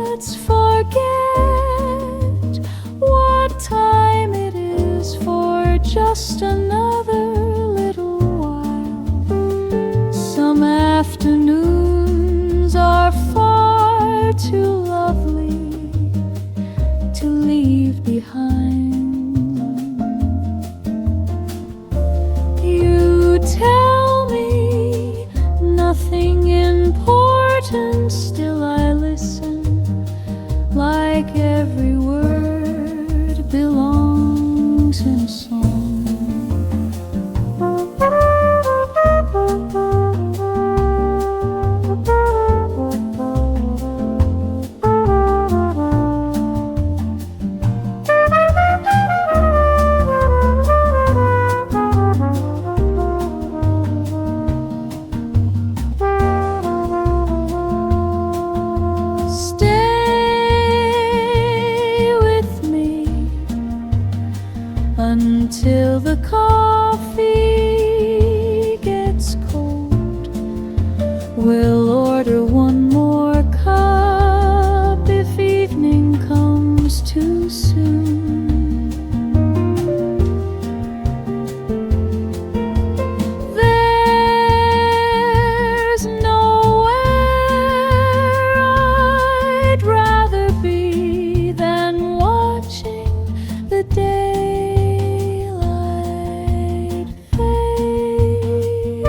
Let's forget what time it is for just another little while. Some afternoons are far too lovely to leave behind. You tell me nothing important, still I listen, like every word belongs in a song. Stay with me until the coffee gets cold. We'll order one more cup if evening comes too soon. There's nowhere I'd rather be than watching the daylight fade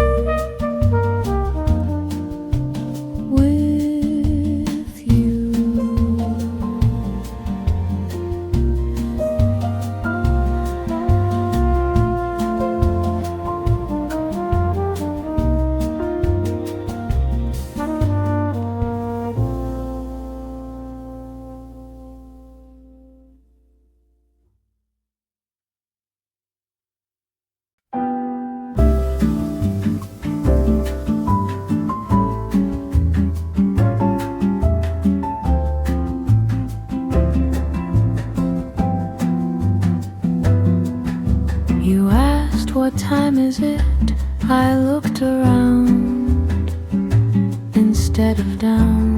with you. You asked what time is it? I looked around instead of down.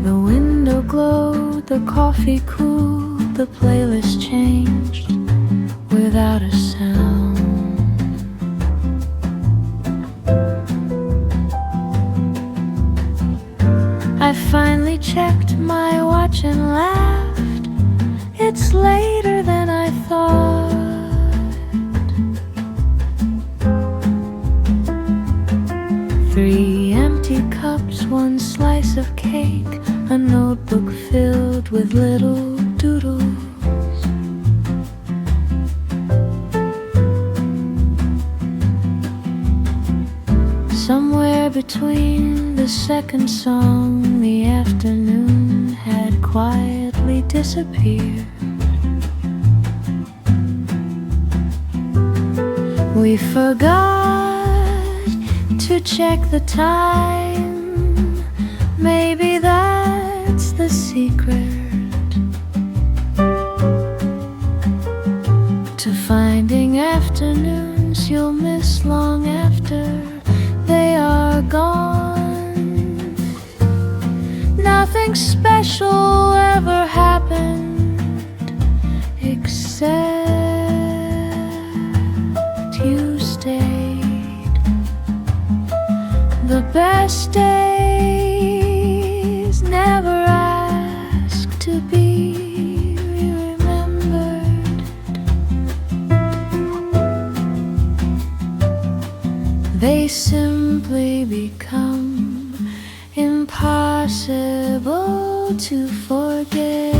The window glowed, the coffee cooled, the playlist changed without a sound. I finally checked my watch and laughed. It's later than I thought. 3 empty cups, 1 slice of cake, a note with little doodles. Somewhere between the second song, the afternoon had quietly disappeared. We forgot to check the time. Maybe that's the secret to finding afternoons you'll miss long after they are gone. Nothing special ever happened except you stayed. The best days never ask to be remembered. They simply become impossible to forget.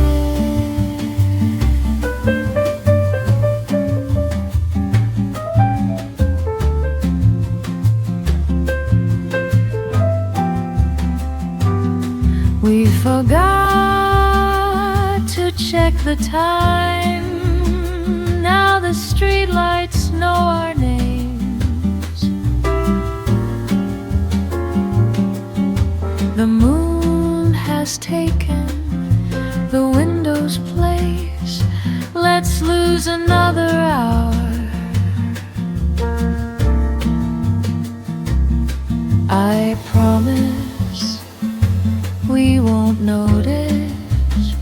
We forgot to check the time. Now the streetlights know our names. The moon has taken the window's place. Let's lose another hour. I promise we won't notice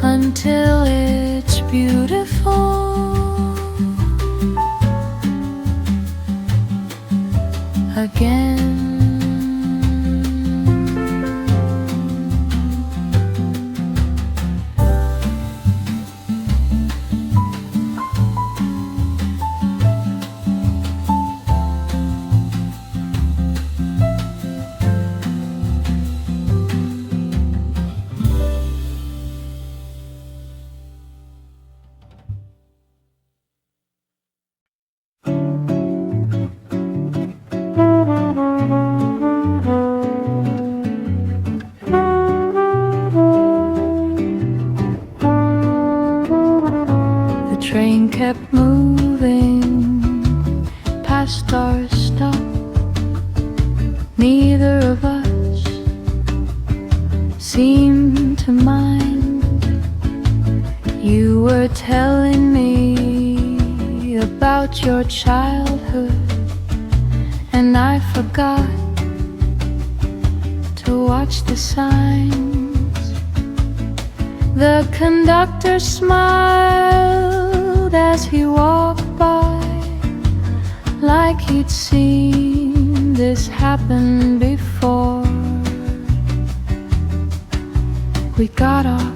until it's beautiful again. The train kept moving past our stop. Neither of us seemed to mind. You were telling me about your childhood, and I forgot to watch the signs. The conductor smiled as he walked by, like he'd seen this happen before. We got off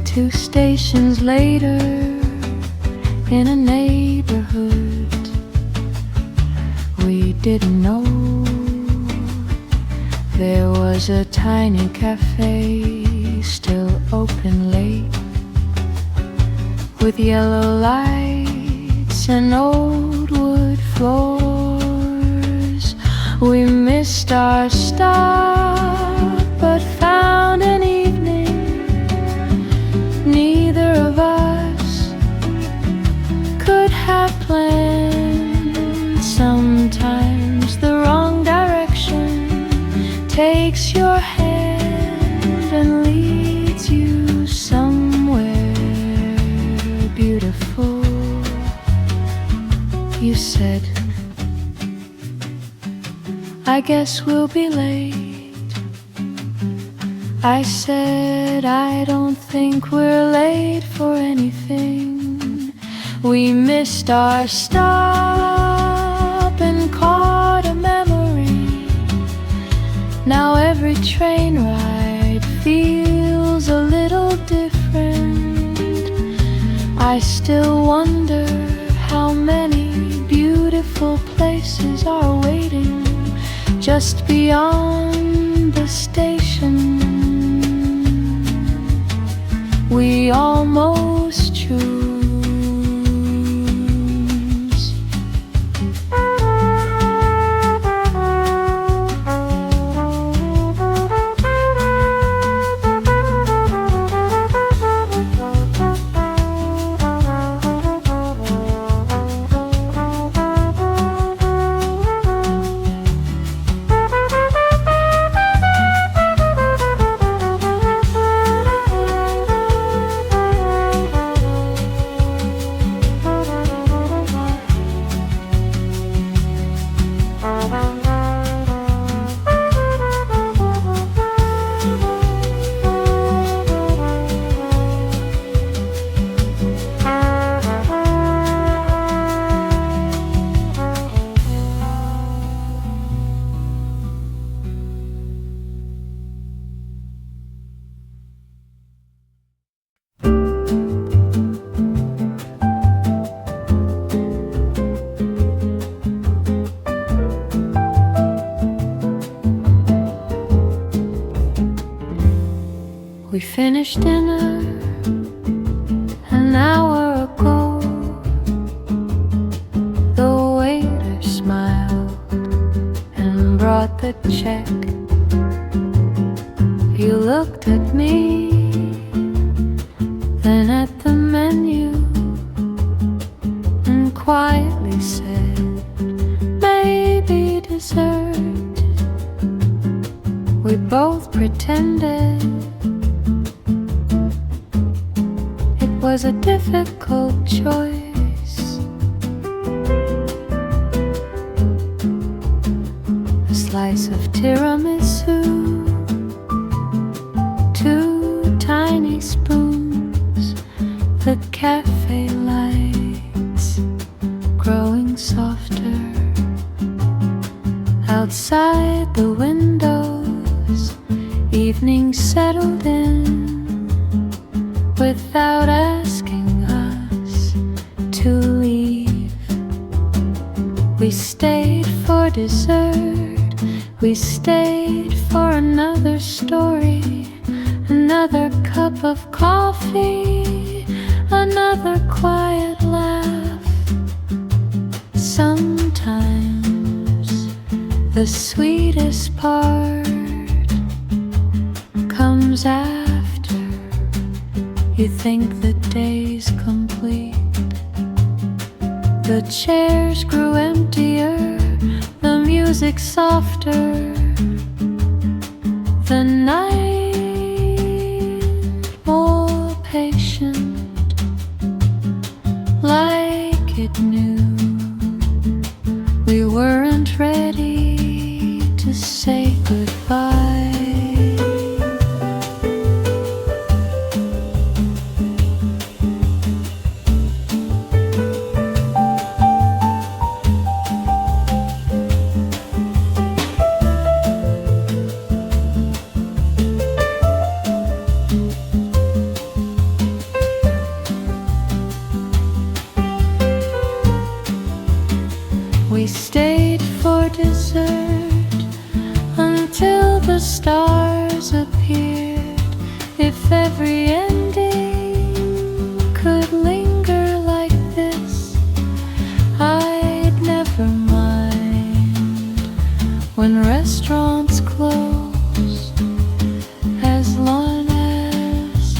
2 stations later in a neighborhood we didn't know. There was a tiny cafe still open late, with yellow lights and old wood floors. We missed our stop, but found an evening neither of us could have planned. Sometimes the wrong direction takes your hand and leads you somewhere beautiful. You said, I guess we'll be late. I said, I don't think we're late for anything. We missed our stop and caught a memory. Now every train ride feels a little different. I still wonder how many beautiful places are waiting just beyond the station. we almost choose. We finished dinner an hour ago. The waiter smiled and brought the check. He looked at me, then at the menu, and quietly said, maybe dessert. We both pretended was a difficult choice. A slice of tiramisu, 2 tiny spoons, the cafe lights growing softer. Outside the windows, evening settled in without asking us to leave. We stayed for dessert, we stayed for another story, another cup of coffee, another quiet laugh. Sometimes the sweetest part comes after you think the day's complete. The chairs grew emptier, the music softer, the night more patient, like it knew we weren't ready to say goodbye. We stayed for dessert until the stars appeared. If every ending could linger like this, I'd never mind when restaurants close, as long as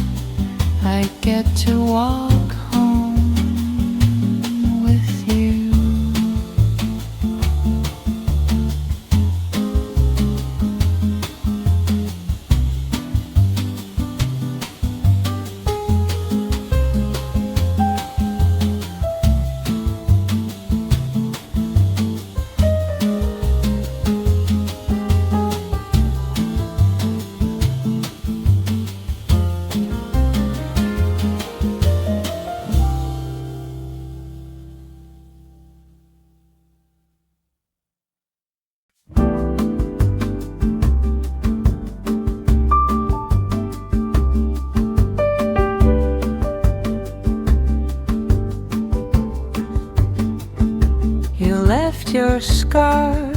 I get to walk home with you. Your scarf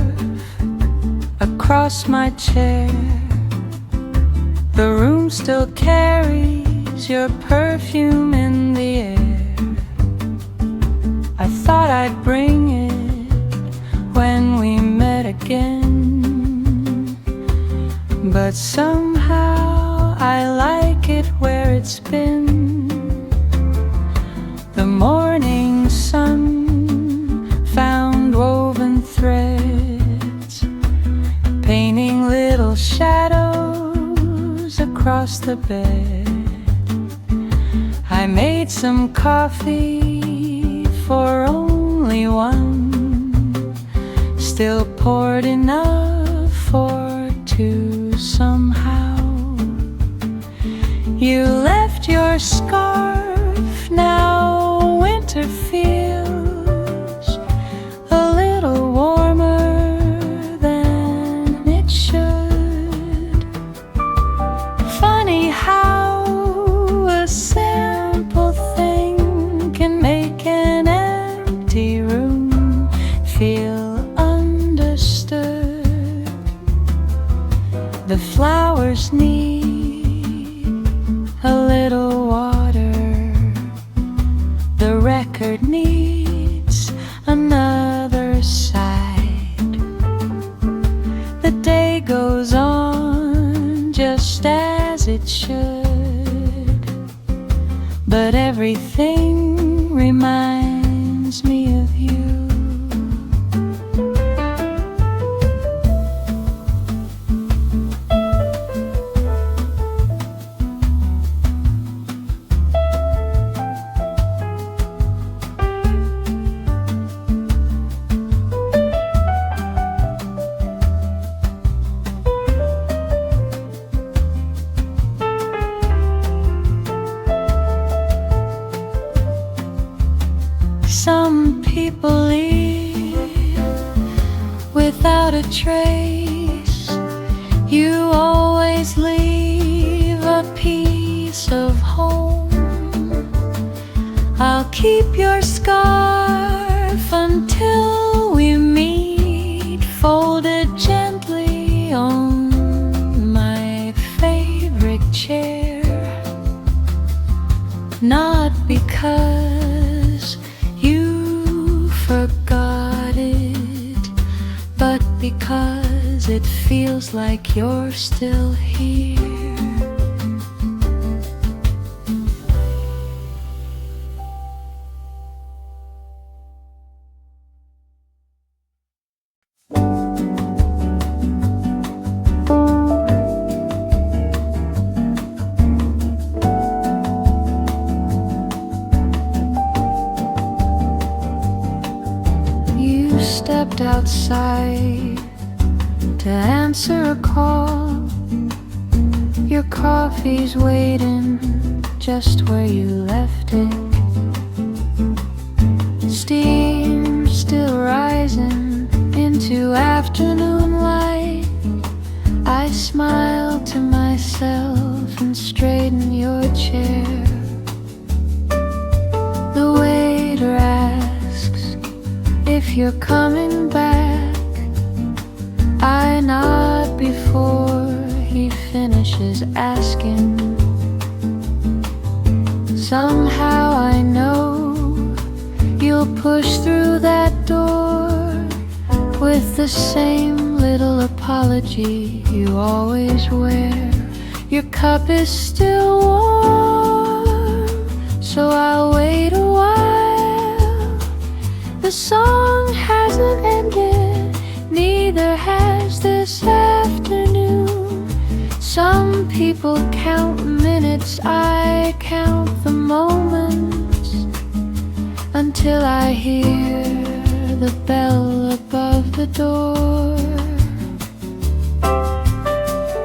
across my chair. The room still carries was your perfume in the air. I thought I'd bring it when we met again, but somehow I like it where it's been. The morning sun found woven threads, painting little shadows across the bed. I made some coffee for only one, still poured enough for two somehow. You left your scarf, now winter feels a little warmer than it should. Funny how a simple thing can make an empty room feel understood. The flowers need a little water, the record needs another side. The day goes on just as it should, but everything reminds me of you. Some people leave without a trace. You always leave a piece of home. I'll keep your scarf until we meet, folded gently on my favorite chair. Not because you forgot it, but because it feels like you're still here. Stepped outside to answer a call. Your coffee's waiting just where you left it. Steam still rising into afternoon light. I smile to myself and straighten your chair. The waiter asks if you're coming back. I nod before he finishes asking. Somehow I know you'll push through that door with the same little apology you always wear. Your cup is still warm, so I'll wait a while. The song hasn't ended, neither has this afternoon. Some people count minutes, I count the moments, until I hear the bell above the door.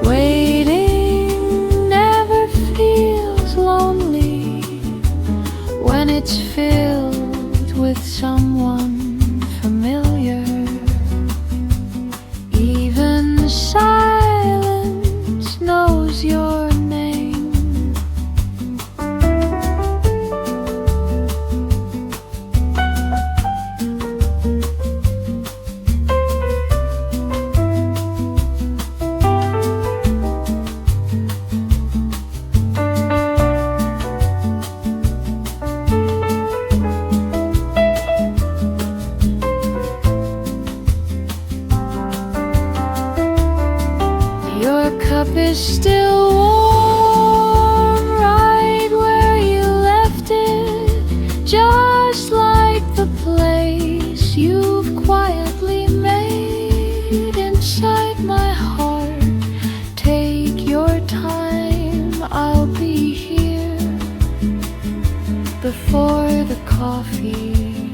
Waiting never feels lonely when it's filled with someone familiar. Even the silence knows your name. before the coffee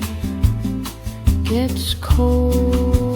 gets cold.